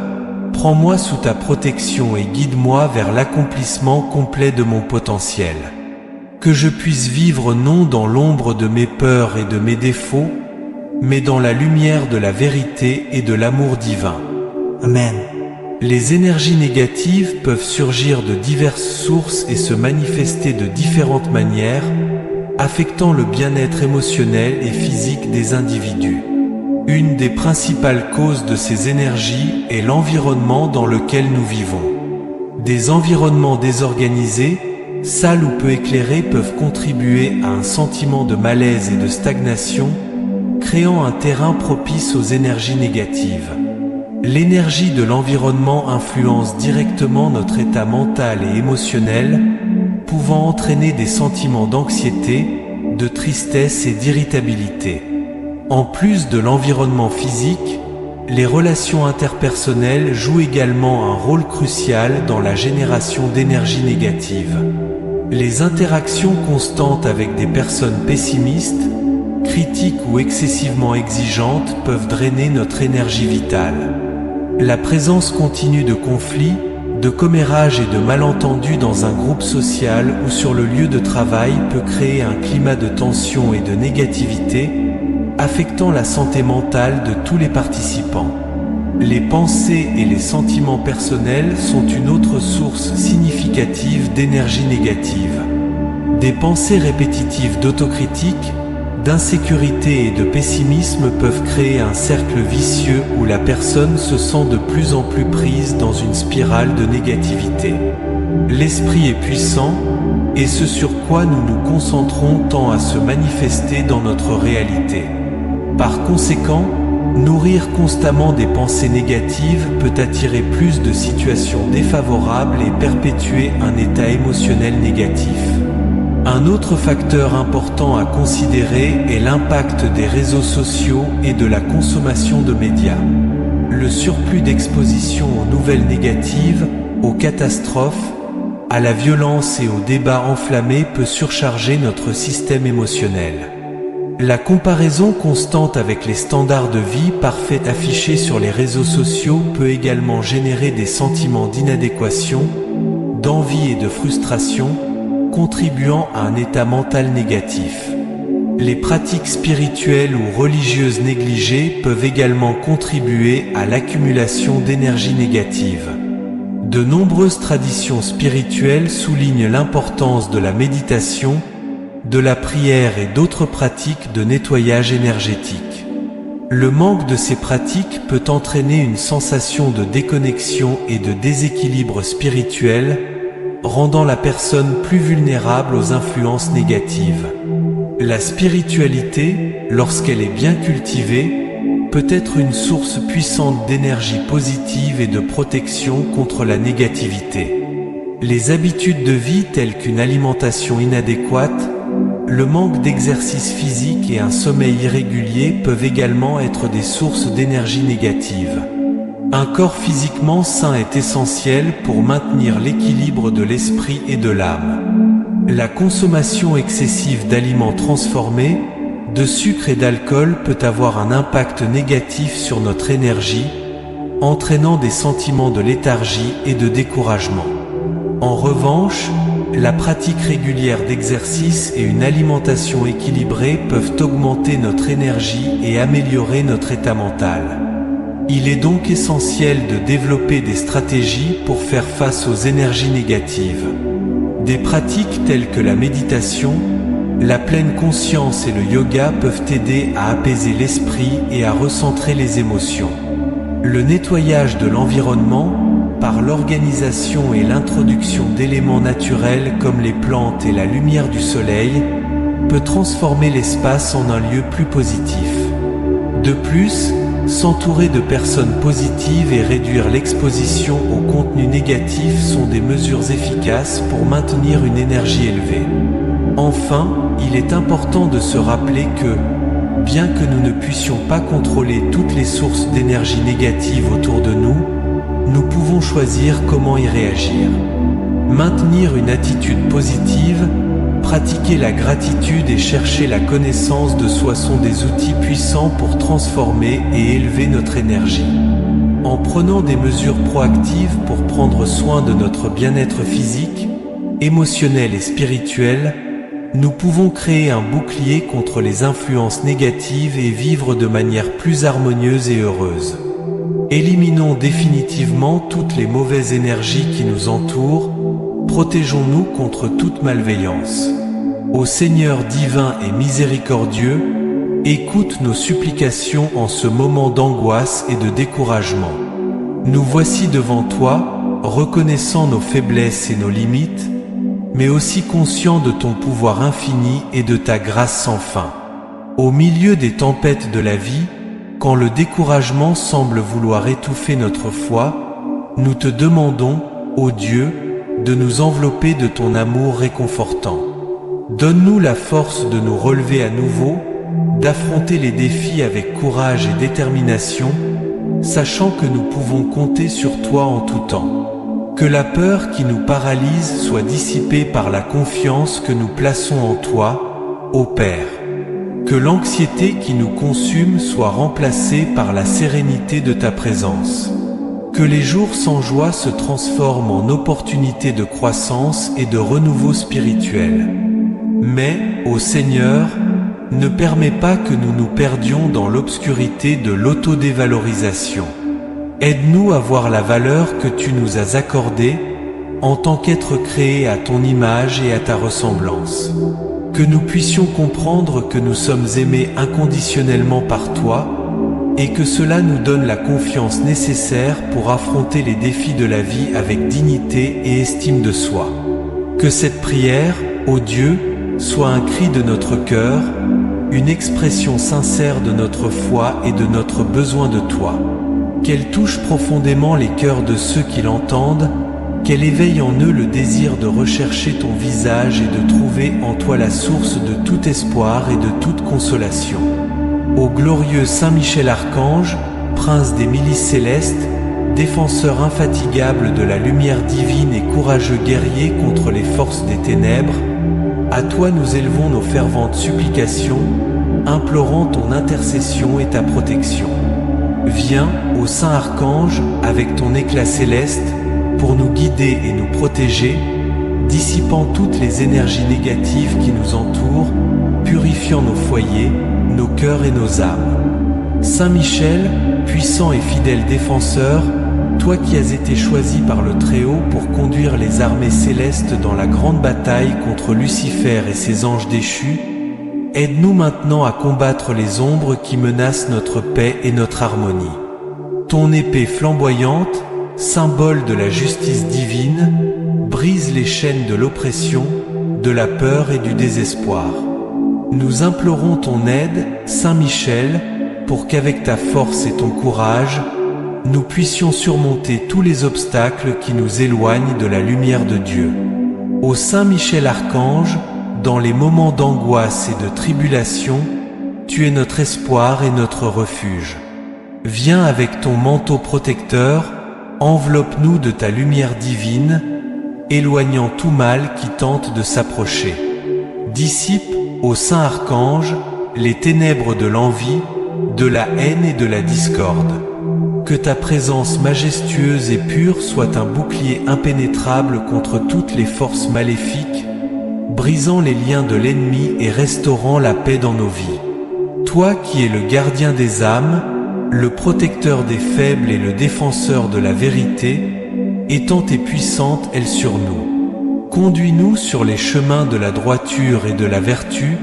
prends-moi sous ta protection et guide-moi vers l'accomplissement complet de mon potentiel. Que je puisse vivre non dans l'ombre de mes peurs et de mes défauts, mais dans la lumière de la vérité et de l'amour divin. Amen. Les énergies négatives peuvent surgir de diverses sources et se manifester de différentes manières, affectant le bien-être émotionnel et physique des individus. Une des principales causes de ces énergies est l'environnement dans lequel nous vivons. Des environnements désorganisés, sales ou peu éclairés peuvent contribuer à un sentiment de malaise et de stagnation, créant un terrain propice aux énergies négatives. L'énergie de l'environnement influence directement notre état mental et émotionnel, pouvant entraîner des sentiments d'anxiété, de tristesse et d'irritabilité. En plus de l'environnement physique, les relations interpersonnelles jouent également un rôle crucial dans la génération d'énergie négative. Les interactions constantes avec des personnes pessimistes, critiques ou excessivement exigeantes peuvent drainer notre énergie vitale. La présence continue de conflits, de commérages et de malentendus dans un groupe social ou sur le lieu de travail peut créer un climat de tension et de négativité, affectant la santé mentale de tous les participants. Les pensées et les sentiments personnels sont une autre source significative d'énergie négative. Des pensées répétitives d'autocritique, d'insécurité et de pessimisme peuvent créer un cercle vicieux où la personne se sent de plus en plus prise dans une spirale de négativité. L'esprit est puissant, et ce sur quoi nous nous concentrons tend à se manifester dans notre réalité. Par conséquent, nourrir constamment des pensées négatives peut attirer plus de situations défavorables et perpétuer un état émotionnel négatif. Un autre facteur important à considérer est l'impact des réseaux sociaux et de la consommation de médias. Le surplus d'exposition aux nouvelles négatives, aux catastrophes, à la violence et aux débats enflammés peut surcharger notre système émotionnel. La comparaison constante avec les standards de vie parfaits affichés sur les réseaux sociaux peut également générer des sentiments d'inadéquation, d'envie et de frustration, contribuant à un état mental négatif. Les pratiques spirituelles ou religieuses négligées peuvent également contribuer à l'accumulation d'énergie négative. De nombreuses traditions spirituelles soulignent l'importance de la méditation, de la prière et d'autres pratiques de nettoyage énergétique. Le manque de ces pratiques peut entraîner une sensation de déconnexion et de déséquilibre spirituel, rendant la personne plus vulnérable aux influences négatives. La spiritualité, lorsqu'elle est bien cultivée, peut être une source puissante d'énergie positive et de protection contre la négativité. Les habitudes de vie telles qu'une alimentation inadéquate, le manque d'exercice physique et un sommeil irrégulier peuvent également être des sources d'énergie négative. Un corps physiquement sain est essentiel pour maintenir l'équilibre de l'esprit et de l'âme. La consommation excessive d'aliments transformés, de sucre et d'alcool peut avoir un impact négatif sur notre énergie, entraînant des sentiments de léthargie et de découragement. En revanche, la pratique régulière d'exercice et une alimentation équilibrée peuvent augmenter notre énergie et améliorer notre état mental. Il est donc essentiel de développer des stratégies pour faire face aux énergies négatives. Des pratiques telles que la méditation, la pleine conscience et le yoga peuvent aider à apaiser l'esprit et à recentrer les émotions. Le nettoyage de l'environnement, par l'organisation et l'introduction d'éléments naturels comme les plantes et la lumière du soleil, peut transformer l'espace en un lieu plus positif. De plus, s'entourer de personnes positives et réduire l'exposition aux contenus négatifs sont des mesures efficaces pour maintenir une énergie élevée. Enfin, il est important de se rappeler que, bien que nous ne puissions pas contrôler toutes les sources d'énergie négative autour de nous, nous pouvons choisir comment y réagir. Maintenir une attitude positive, pratiquer la gratitude et chercher la connaissance de soi sont des outils puissants pour transformer et élever notre énergie. En prenant des mesures proactives pour prendre soin de notre bien-être physique, émotionnel et spirituel, nous pouvons créer un bouclier contre les influences négatives et vivre de manière plus harmonieuse et heureuse. Éliminons définitivement toutes les mauvaises énergies qui nous entourent, protégeons-nous contre toute malveillance. Ô Seigneur divin et miséricordieux, écoute nos supplications en ce moment d'angoisse et de découragement. Nous voici devant toi, reconnaissant nos faiblesses et nos limites, mais aussi conscients de ton pouvoir infini et de ta grâce sans fin. Au milieu des tempêtes de la vie, quand le découragement semble vouloir étouffer notre foi, nous te demandons, ô Dieu, de nous envelopper de ton amour réconfortant. Donne-nous la force de nous relever à nouveau, d'affronter les défis avec courage et détermination, sachant que nous pouvons compter sur toi en tout temps. Que la peur qui nous paralyse soit dissipée par la confiance que nous plaçons en toi, ô Père. Que l'anxiété qui nous consume soit remplacée par la sérénité de ta présence. Que les jours sans joie se transforment en opportunités de croissance et de renouveau spirituel. Mais, ô Seigneur, ne permets pas que nous nous perdions dans l'obscurité de l'autodévalorisation. Aide-nous à voir la valeur que tu nous as accordée en tant qu'être créé à ton image et à ta ressemblance. Que nous puissions comprendre que nous sommes aimés inconditionnellement par toi et que cela nous donne la confiance nécessaire pour affronter les défis de la vie avec dignité et estime de soi. Que cette prière, ô Dieu, soit un cri de notre cœur, une expression sincère de notre foi et de notre besoin de toi. Qu'elle touche profondément les cœurs de ceux qui l'entendent, qu'elle éveille en eux le désir de rechercher ton visage et de trouver en toi la source de tout espoir et de toute consolation. Ô glorieux Saint Michel Archange, prince des milices célestes, défenseur infatigable de la lumière divine et courageux guerrier contre les forces des ténèbres, à toi nous élevons nos ferventes supplications, implorant ton intercession et ta protection. Viens, ô Saint Archange, avec ton éclat céleste, pour nous guider et nous protéger, dissipant toutes les énergies négatives qui nous entourent, purifiant nos foyers, nos cœurs et nos âmes. Saint Michel, puissant et fidèle défenseur, toi qui as été choisi par le Très-Haut pour conduire les armées célestes dans la grande bataille contre Lucifer et ses anges déchus, aide-nous maintenant à combattre les ombres qui menacent notre paix et notre harmonie. Ton épée flamboyante, symbole de la justice divine, brise les chaînes de l'oppression, de la peur et du désespoir. Nous implorons ton aide, Saint Michel, pour qu'avec ta force et ton courage, nous puissions surmonter tous les obstacles qui nous éloignent de la lumière de Dieu. Ô Saint Michel Archange, dans les moments d'angoisse et de tribulation, tu es notre espoir et notre refuge. Viens avec ton manteau protecteur, enveloppe-nous de ta lumière divine, éloignant tout mal qui tente de s'approcher. Dissipe, ô Saint Archange, les ténèbres de l'envie, de la haine et de la discorde. Que ta présence majestueuse et pure soit un bouclier impénétrable contre toutes les forces maléfiques, brisant les liens de l'ennemi et restaurant la paix dans nos vies. Toi qui es le gardien des âmes, le protecteur des faibles et le défenseur de la vérité, étends tes puissantes ailes sur nous. Conduis-nous sur les chemins de la droiture et de la vertu,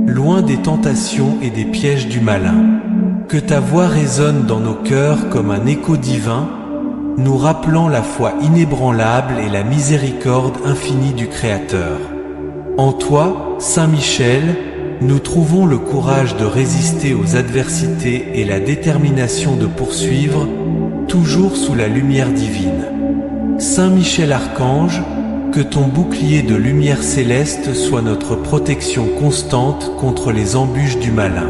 loin des tentations et des pièges du malin. Que ta voix résonne dans nos cœurs comme un écho divin, nous rappelant la foi inébranlable et la miséricorde infinie du Créateur. En toi, Saint Michel, nous trouvons le courage de résister aux adversités et la détermination de poursuivre, toujours sous la lumière divine. Saint Michel Archange, que ton bouclier de lumière céleste soit notre protection constante contre les embûches du malin.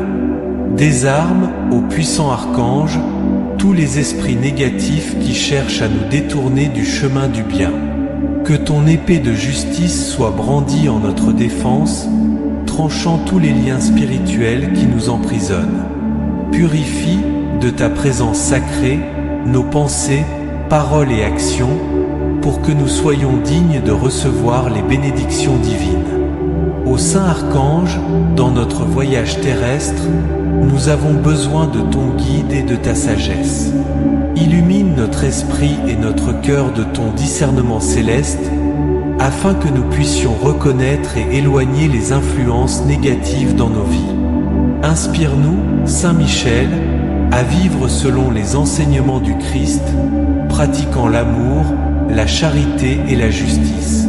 Désarme, ô puissant archange, tous les esprits négatifs qui cherchent à nous détourner du chemin du bien. Que ton épée de justice soit brandie en notre défense, tranchant tous les liens spirituels qui nous emprisonnent. Purifie, de ta présence sacrée, nos pensées, paroles et actions, pour que nous soyons dignes de recevoir les bénédictions divines. Ô Saint Archange, dans notre voyage terrestre, nous avons besoin de ton guide et de ta sagesse. Illumine notre esprit et notre cœur de ton discernement céleste, afin que nous puissions reconnaître et éloigner les influences négatives dans nos vies. Inspire-nous, Saint Michel, à vivre selon les enseignements du Christ, pratiquant l'amour, la charité et la justice.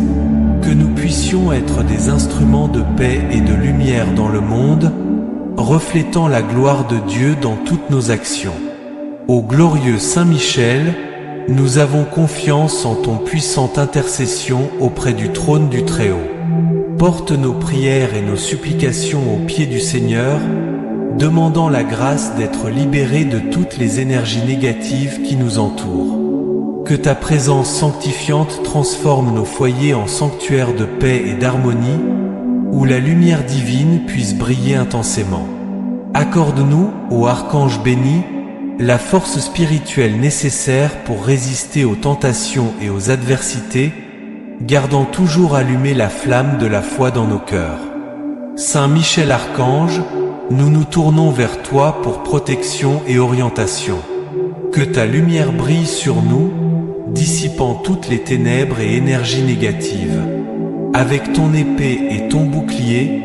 Que nous puissions être des instruments de paix et de lumière dans le monde, reflétant la gloire de Dieu dans toutes nos actions. Ô glorieux Saint Michel, nous avons confiance en ton puissante intercession auprès du trône du Très-Haut. Porte nos prières et nos supplications aux pieds du Seigneur, demandant la grâce d'être libérés de toutes les énergies négatives qui nous entourent. Que ta présence sanctifiante transforme nos foyers en sanctuaires de paix et d'harmonie, où la lumière divine puisse briller intensément. Accorde-nous, ô Archange béni, la force spirituelle nécessaire pour résister aux tentations et aux adversités, gardant toujours allumée la flamme de la foi dans nos cœurs. Saint Michel Archange, nous nous tournons vers toi pour protection et orientation. Que ta lumière brille sur nous, dissipant toutes les ténèbres et énergies négatives. Avec ton épée et ton bouclier,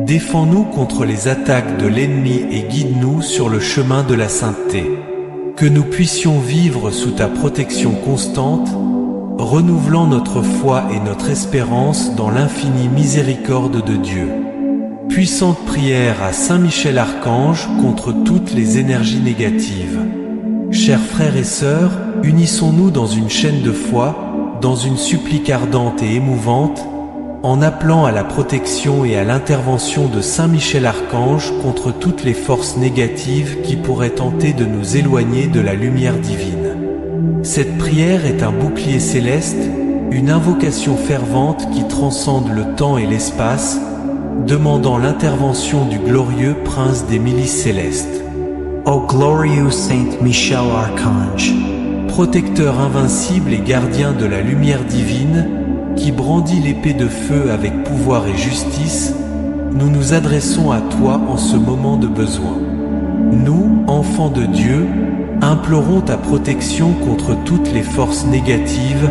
défends-nous contre les attaques de l'ennemi et guide-nous sur le chemin de la sainteté. Que nous puissions vivre sous ta protection constante, renouvelant notre foi et notre espérance dans l'infinie miséricorde de Dieu. Puissante prière à Saint Michel Archange contre toutes les énergies négatives. Chers frères et sœurs, unissons-nous dans une chaîne de foi, dans une supplique ardente et émouvante, en appelant à la protection et à l'intervention de Saint Michel Archange contre toutes les forces négatives qui pourraient tenter de nous éloigner de la lumière divine. Cette prière est un bouclier céleste, une invocation fervente qui transcende le temps et l'espace, demandant l'intervention du glorieux prince des milices célestes. O glorious Saint Michel Archange, protecteur invincible et gardien de la lumière divine, qui brandit l'épée de feu avec pouvoir et justice, nous nous adressons à toi en ce moment de besoin. Nous, enfants de Dieu, implorons ta protection contre toutes les forces négatives,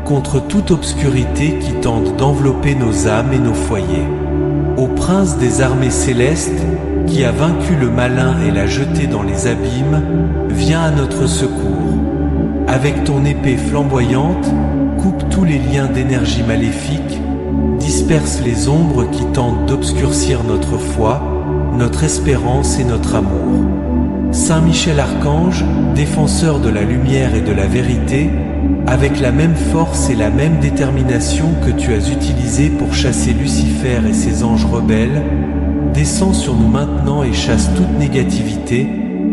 contre toute obscurité qui tente d'envelopper nos âmes et nos foyers. Ô Prince des armées célestes, qui a vaincu le malin et l'a jeté dans les abîmes, viens à notre secours. Avec ton épée flamboyante, coupe tous les liens d'énergie maléfique, disperse les ombres qui tentent d'obscurcir notre foi, notre espérance et notre amour. Saint Michel Archange, défenseur de la lumière et de la vérité, avec la même force et la même détermination que tu as utilisée pour chasser Lucifer et ses anges rebelles, descends sur nous maintenant et chasse toute négativité,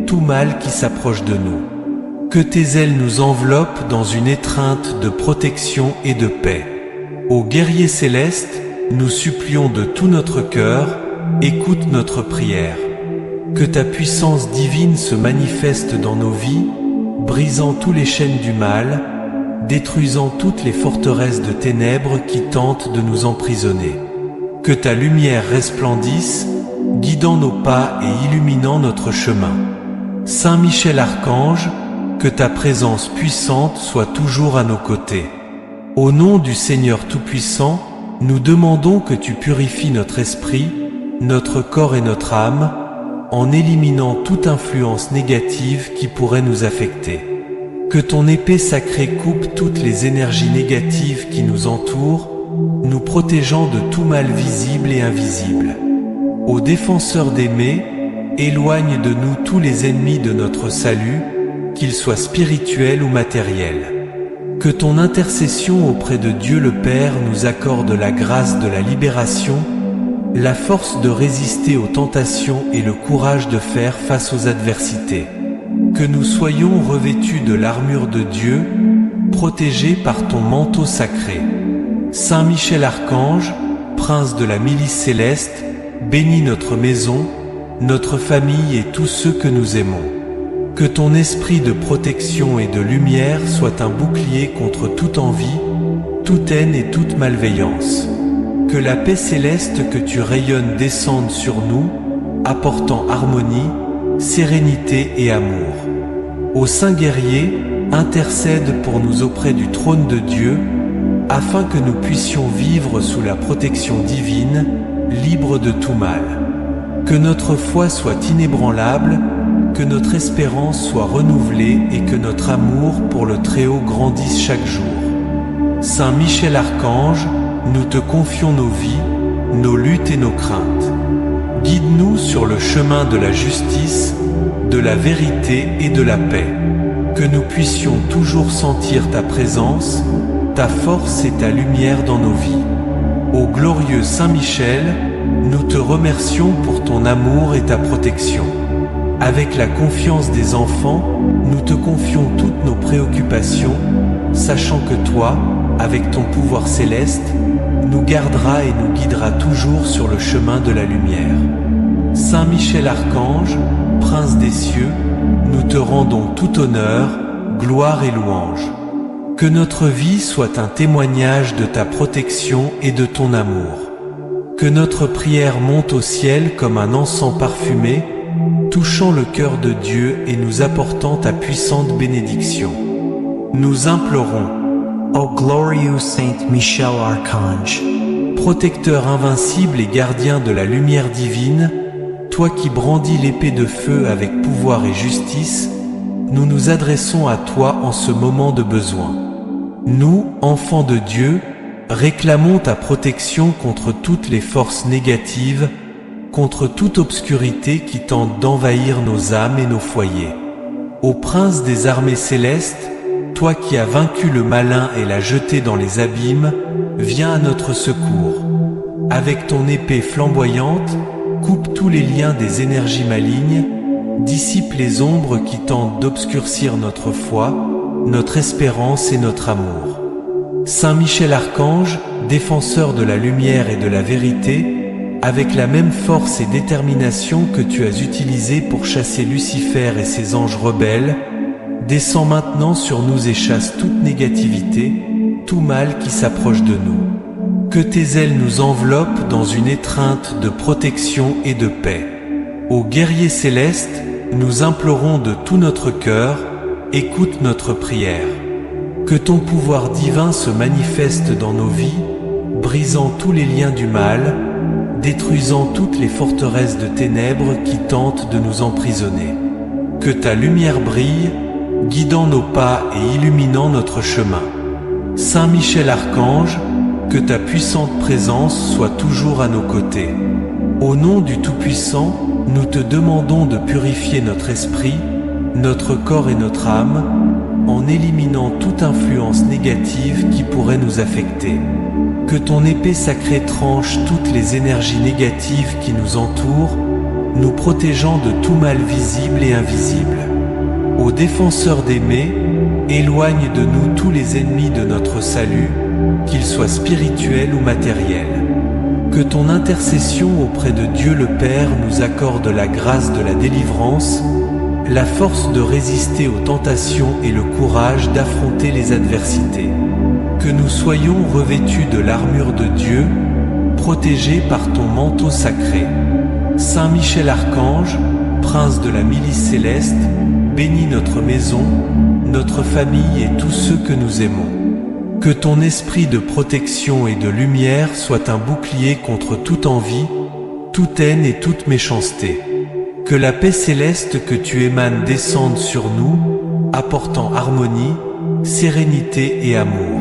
tout mal qui s'approche de nous. Que tes ailes nous enveloppent dans une étreinte de protection et de paix. Ô guerrier céleste, nous supplions de tout notre cœur, écoute notre prière. Que ta puissance divine se manifeste dans nos vies, brisant tous les chaînes du mal, détruisant toutes les forteresses de ténèbres qui tentent de nous emprisonner. Que ta lumière resplendisse, guidant nos pas et illuminant notre chemin. Saint Michel Archange, que ta présence puissante soit toujours à nos côtés. Au nom du Seigneur Tout-Puissant, nous demandons que tu purifies notre esprit, notre corps et notre âme, en éliminant toute influence négative qui pourrait nous affecter. Que ton épée sacrée coupe toutes les énergies négatives qui nous entourent, nous protégeant de tout mal visible et invisible. Ô défenseur d'aimer, éloigne de nous tous les ennemis de notre salut, qu'ils soient spirituels ou matériels. Que ton intercession auprès de Dieu le Père nous accorde la grâce de la libération, la force de résister aux tentations et le courage de faire face aux adversités. Que nous soyons revêtus de l'armure de Dieu, protégés par ton manteau sacré. Saint Michel Archange, prince de la milice céleste, bénis notre maison, notre famille et tous ceux que nous aimons. Que ton esprit de protection et de lumière soit un bouclier contre toute envie, toute haine et toute malveillance. Que la paix céleste que tu rayonnes descende sur nous, apportant harmonie, sérénité et amour. Ô saint guerrier, intercède pour nous auprès du trône de Dieu, afin que nous puissions vivre sous la protection divine, libres de tout mal. Que notre foi soit inébranlable, que notre espérance soit renouvelée et que notre amour pour le Très-Haut grandisse chaque jour. Saint Michel Archange, nous te confions nos vies, nos luttes et nos craintes. Guide-nous sur le chemin de la justice, de la vérité et de la paix. Que nous puissions toujours sentir ta présence, ta force et ta lumière dans nos vies. Ô glorieux Saint Michel, nous te remercions pour ton amour et ta protection. Avec la confiance des enfants, nous te confions toutes nos préoccupations, sachant que toi, avec ton pouvoir céleste, nous garderas et nous guidera toujours sur le chemin de la lumière. Saint Michel Archange, Prince des cieux, nous te rendons tout honneur, gloire et louange. Que notre vie soit un témoignage de ta protection et de ton amour. Que notre prière monte au ciel comme un encens parfumé, touchant le cœur de Dieu et nous apportant ta puissante bénédiction. Nous implorons, O glorious Saint Michel Archange, protecteur invincible et gardien de la lumière divine, toi qui brandis l'épée de feu avec pouvoir et justice, nous nous adressons à toi en ce moment de besoin. Nous, enfants de Dieu, réclamons ta protection contre toutes les forces négatives, contre toute obscurité qui tente d'envahir nos âmes et nos foyers. Ô Prince des armées célestes, toi qui as vaincu le malin et l'as jeté dans les abîmes, viens à notre secours. Avec ton épée flamboyante, coupe tous les liens des énergies malignes, dissipe les ombres qui tentent d'obscurcir notre foi, notre espérance et notre amour. Saint Michel Archange, défenseur de la lumière et de la vérité, avec la même force et détermination que tu as utilisée pour chasser Lucifer et ses anges rebelles, descends maintenant sur nous et chasse toute négativité, tout mal qui s'approche de nous. Que tes ailes nous enveloppent dans une étreinte de protection et de paix. Ô guerrier céleste, nous implorons de tout notre cœur, écoute notre prière. Que ton pouvoir divin se manifeste dans nos vies, brisant tous les liens du mal, détruisant toutes les forteresses de ténèbres qui tentent de nous emprisonner. Que ta lumière brille, guidant nos pas et illuminant notre chemin. Saint Michel Archange, que ta puissante présence soit toujours à nos côtés. Au nom du Tout-Puissant, nous te demandons de purifier notre esprit, notre corps et notre âme, en éliminant toute influence négative qui pourrait nous affecter. Que ton épée sacrée tranche toutes les énergies négatives qui nous entourent, nous protégeant de tout mal visible et invisible. Ô défenseur d'aimer, éloigne de nous tous les ennemis de notre salut, qu'ils soient spirituels ou matériels. Que ton intercession auprès de Dieu le Père nous accorde la grâce de la délivrance, la force de résister aux tentations et le courage d'affronter les adversités. Que nous soyons revêtus de l'armure de Dieu, protégés par ton manteau sacré. Saint Michel Archange, prince de la milice céleste, bénis notre maison, notre famille et tous ceux que nous aimons. Que ton esprit de protection et de lumière soit un bouclier contre toute envie, toute haine et toute méchanceté. Que la paix céleste que tu émanes descende sur nous, apportant harmonie, sérénité et amour.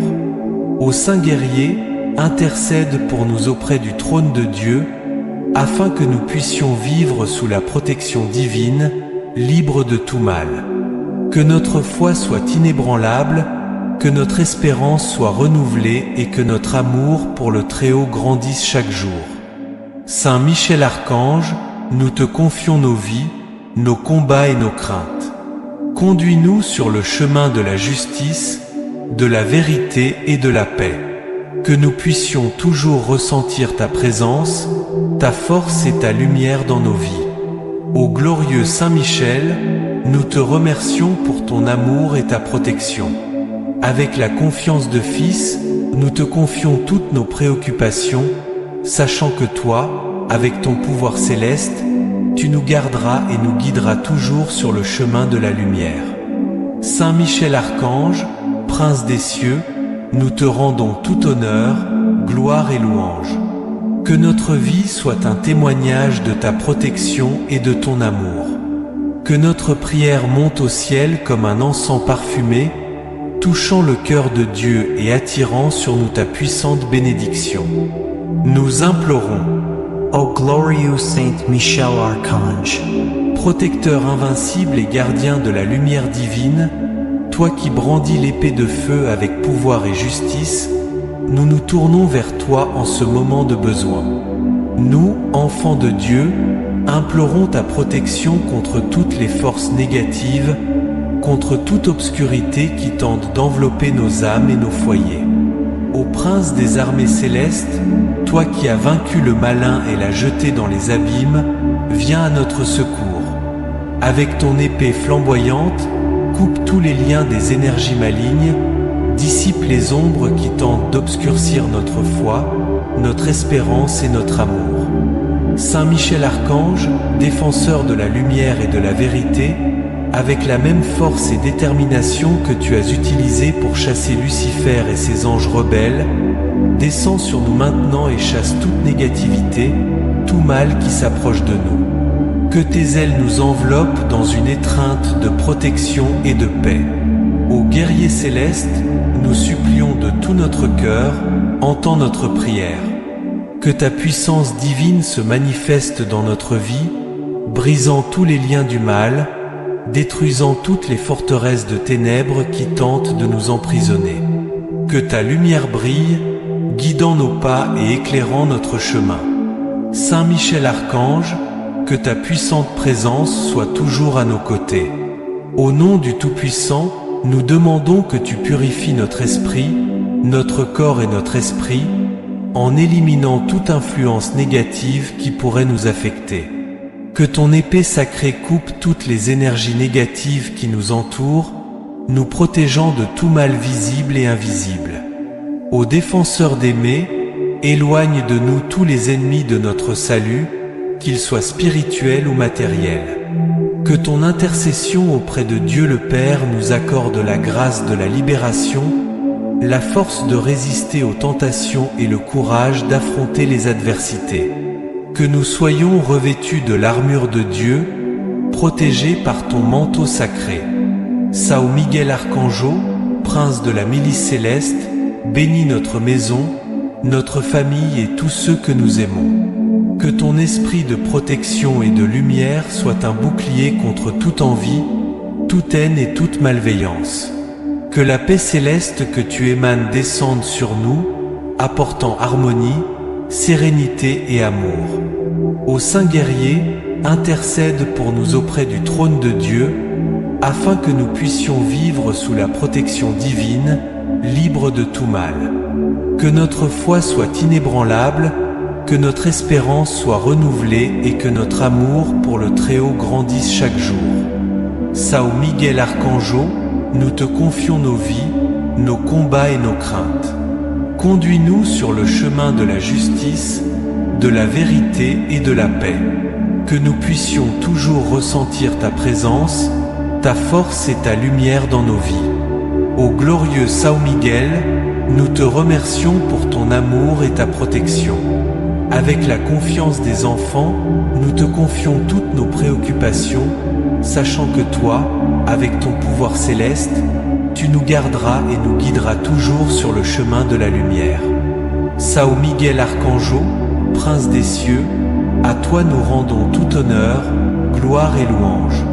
Ô saint guerrier, intercède pour nous auprès du trône de Dieu, afin que nous puissions vivre sous la protection divine, libres de tout mal. Que notre foi soit inébranlable, que notre espérance soit renouvelée et que notre amour pour le Très-Haut grandisse chaque jour. Saint Michel Archange, nous te confions nos vies, nos combats et nos craintes. Conduis-nous sur le chemin de la justice, de la vérité et de la paix. Que nous puissions toujours ressentir ta présence, ta force et ta lumière dans nos vies. Ô glorieux Saint Michel, nous te remercions pour ton amour et ta protection. Avec la confiance de Fils, nous te confions toutes nos préoccupations, sachant que toi, avec ton pouvoir céleste, tu nous garderas et nous guideras toujours sur le chemin de la lumière. Saint Michel Archange, Prince des cieux, nous te rendons tout honneur, gloire et louange. Que notre vie soit un témoignage de ta protection et de ton amour. Que notre prière monte au ciel comme un encens parfumé, touchant le cœur de Dieu et attirant sur nous ta puissante bénédiction. Nous implorons, O glorious Saint Michel Archange, protecteur invincible et gardien de la lumière divine, toi qui brandis l'épée de feu avec pouvoir et justice, nous nous tournons vers toi en ce moment de besoin. Nous, enfants de Dieu, implorons ta protection contre toutes les forces négatives, contre toute obscurité qui tente d'envelopper nos âmes et nos foyers. Ô Prince des armées célestes, toi qui as vaincu le malin et l'as jeté dans les abîmes, viens à notre secours. Avec ton épée flamboyante, coupe tous les liens des énergies malignes, dissipe les ombres qui tentent d'obscurcir notre foi, notre espérance et notre amour. Saint Michel Archange, défenseur de la lumière et de la vérité, avec la même force et détermination que tu as utilisée pour chasser Lucifer et ses anges rebelles, descends sur nous maintenant et chasse toute négativité, tout mal qui s'approche de nous. Que tes ailes nous enveloppent dans une étreinte de protection et de paix. Ô guerrier céleste, nous supplions de tout notre cœur, entends notre prière. Que ta puissance divine se manifeste dans notre vie, brisant tous les liens du mal, détruisant toutes les forteresses de ténèbres qui tentent de nous emprisonner. Que ta lumière brille, guidant nos pas et éclairant notre chemin. Saint Michel Archange, que ta puissante présence soit toujours à nos côtés. Au nom du Tout-Puissant, nous demandons que tu purifies notre esprit, notre corps et notre esprit, en éliminant toute influence négative qui pourrait nous affecter. Que ton épée sacrée coupe toutes les énergies négatives qui nous entourent, nous protégeant de tout mal visible et invisible. Ô défenseur d'aimer, éloigne de nous tous les ennemis de notre salut, qu'ils soient spirituels ou matériels. Que ton intercession auprès de Dieu le Père nous accorde la grâce de la libération, la force de résister aux tentations et le courage d'affronter les adversités. Que nous soyons revêtus de l'armure de Dieu, protégés par ton manteau sacré. Sao Miguel Archangeau, prince de la milice céleste, bénis notre maison, notre famille et tous ceux que nous aimons. Que ton esprit de protection et de lumière soit un bouclier contre toute envie, toute haine et toute malveillance. Que la paix céleste que tu émanes descende sur nous, apportant harmonie, sérénité et amour. Ô Saint guerrier, intercède pour nous auprès du trône de Dieu, afin que nous puissions vivre sous la protection divine, libres de tout mal. Que notre foi soit inébranlable, que notre espérance soit renouvelée et que notre amour pour le Très-Haut grandisse chaque jour. Sao Miguel Archangeau, nous te confions nos vies, nos combats et nos craintes. Conduis-nous sur le chemin de la justice, de la vérité et de la paix. Que nous puissions toujours ressentir ta présence, ta force et ta lumière dans nos vies. Ô glorieux Sao Miguel, nous te remercions pour ton amour et ta protection. Avec la confiance des enfants, nous te confions toutes nos préoccupations, sachant que toi, avec ton pouvoir céleste, tu nous garderas et nous guideras toujours sur le chemin de la lumière. Sao Miguel Archangeau, prince des cieux, à toi nous rendons tout honneur, gloire et louange.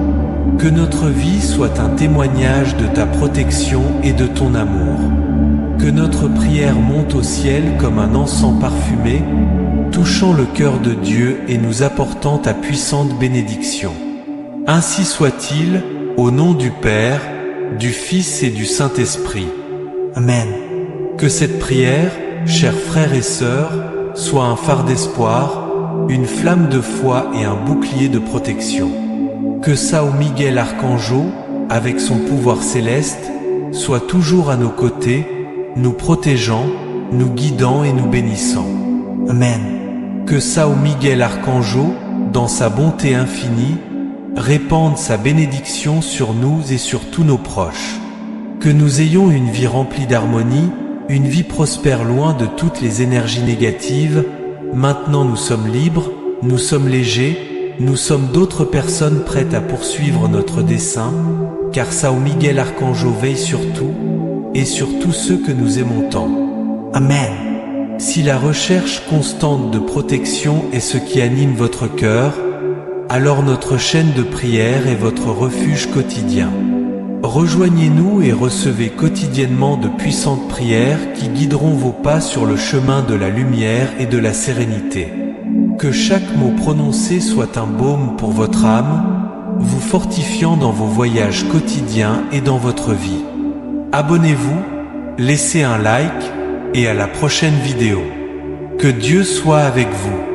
Que notre vie soit un témoignage de ta protection et de ton amour. Que notre prière monte au ciel comme un encens parfumé, touchant le cœur de Dieu et nous apportant ta puissante bénédiction. Ainsi soit-il, au nom du Père, du Fils et du Saint-Esprit. Amen. Que cette prière, chers frères et sœurs, soit un phare d'espoir, une flamme de foi et un bouclier de protection. Que Sao Miguel Archangeau, avec son pouvoir céleste, soit toujours à nos côtés, nous protégeant, nous guidant et nous bénissant. Amen. Que Sao Miguel Archangeau, dans sa bonté infinie, répande sa bénédiction sur nous et sur tous nos proches. Que nous ayons une vie remplie d'harmonie, une vie prospère loin de toutes les énergies négatives. Maintenant nous sommes libres, nous sommes légers, nous sommes d'autres personnes prêtes à poursuivre notre dessein, car Sao Miguel Archangeau veille sur tout, et sur tous ceux que nous aimons tant. Amen. Si la recherche constante de protection est ce qui anime votre cœur, alors notre chaîne de prière est votre refuge quotidien. Rejoignez-nous et recevez quotidiennement de puissantes prières qui guideront vos pas sur le chemin de la lumière et de la sérénité. Que chaque mot prononcé soit un baume pour votre âme, vous fortifiant dans vos voyages quotidiens et dans votre vie. Abonnez-vous, laissez un like et à la prochaine vidéo. Que Dieu soit avec vous.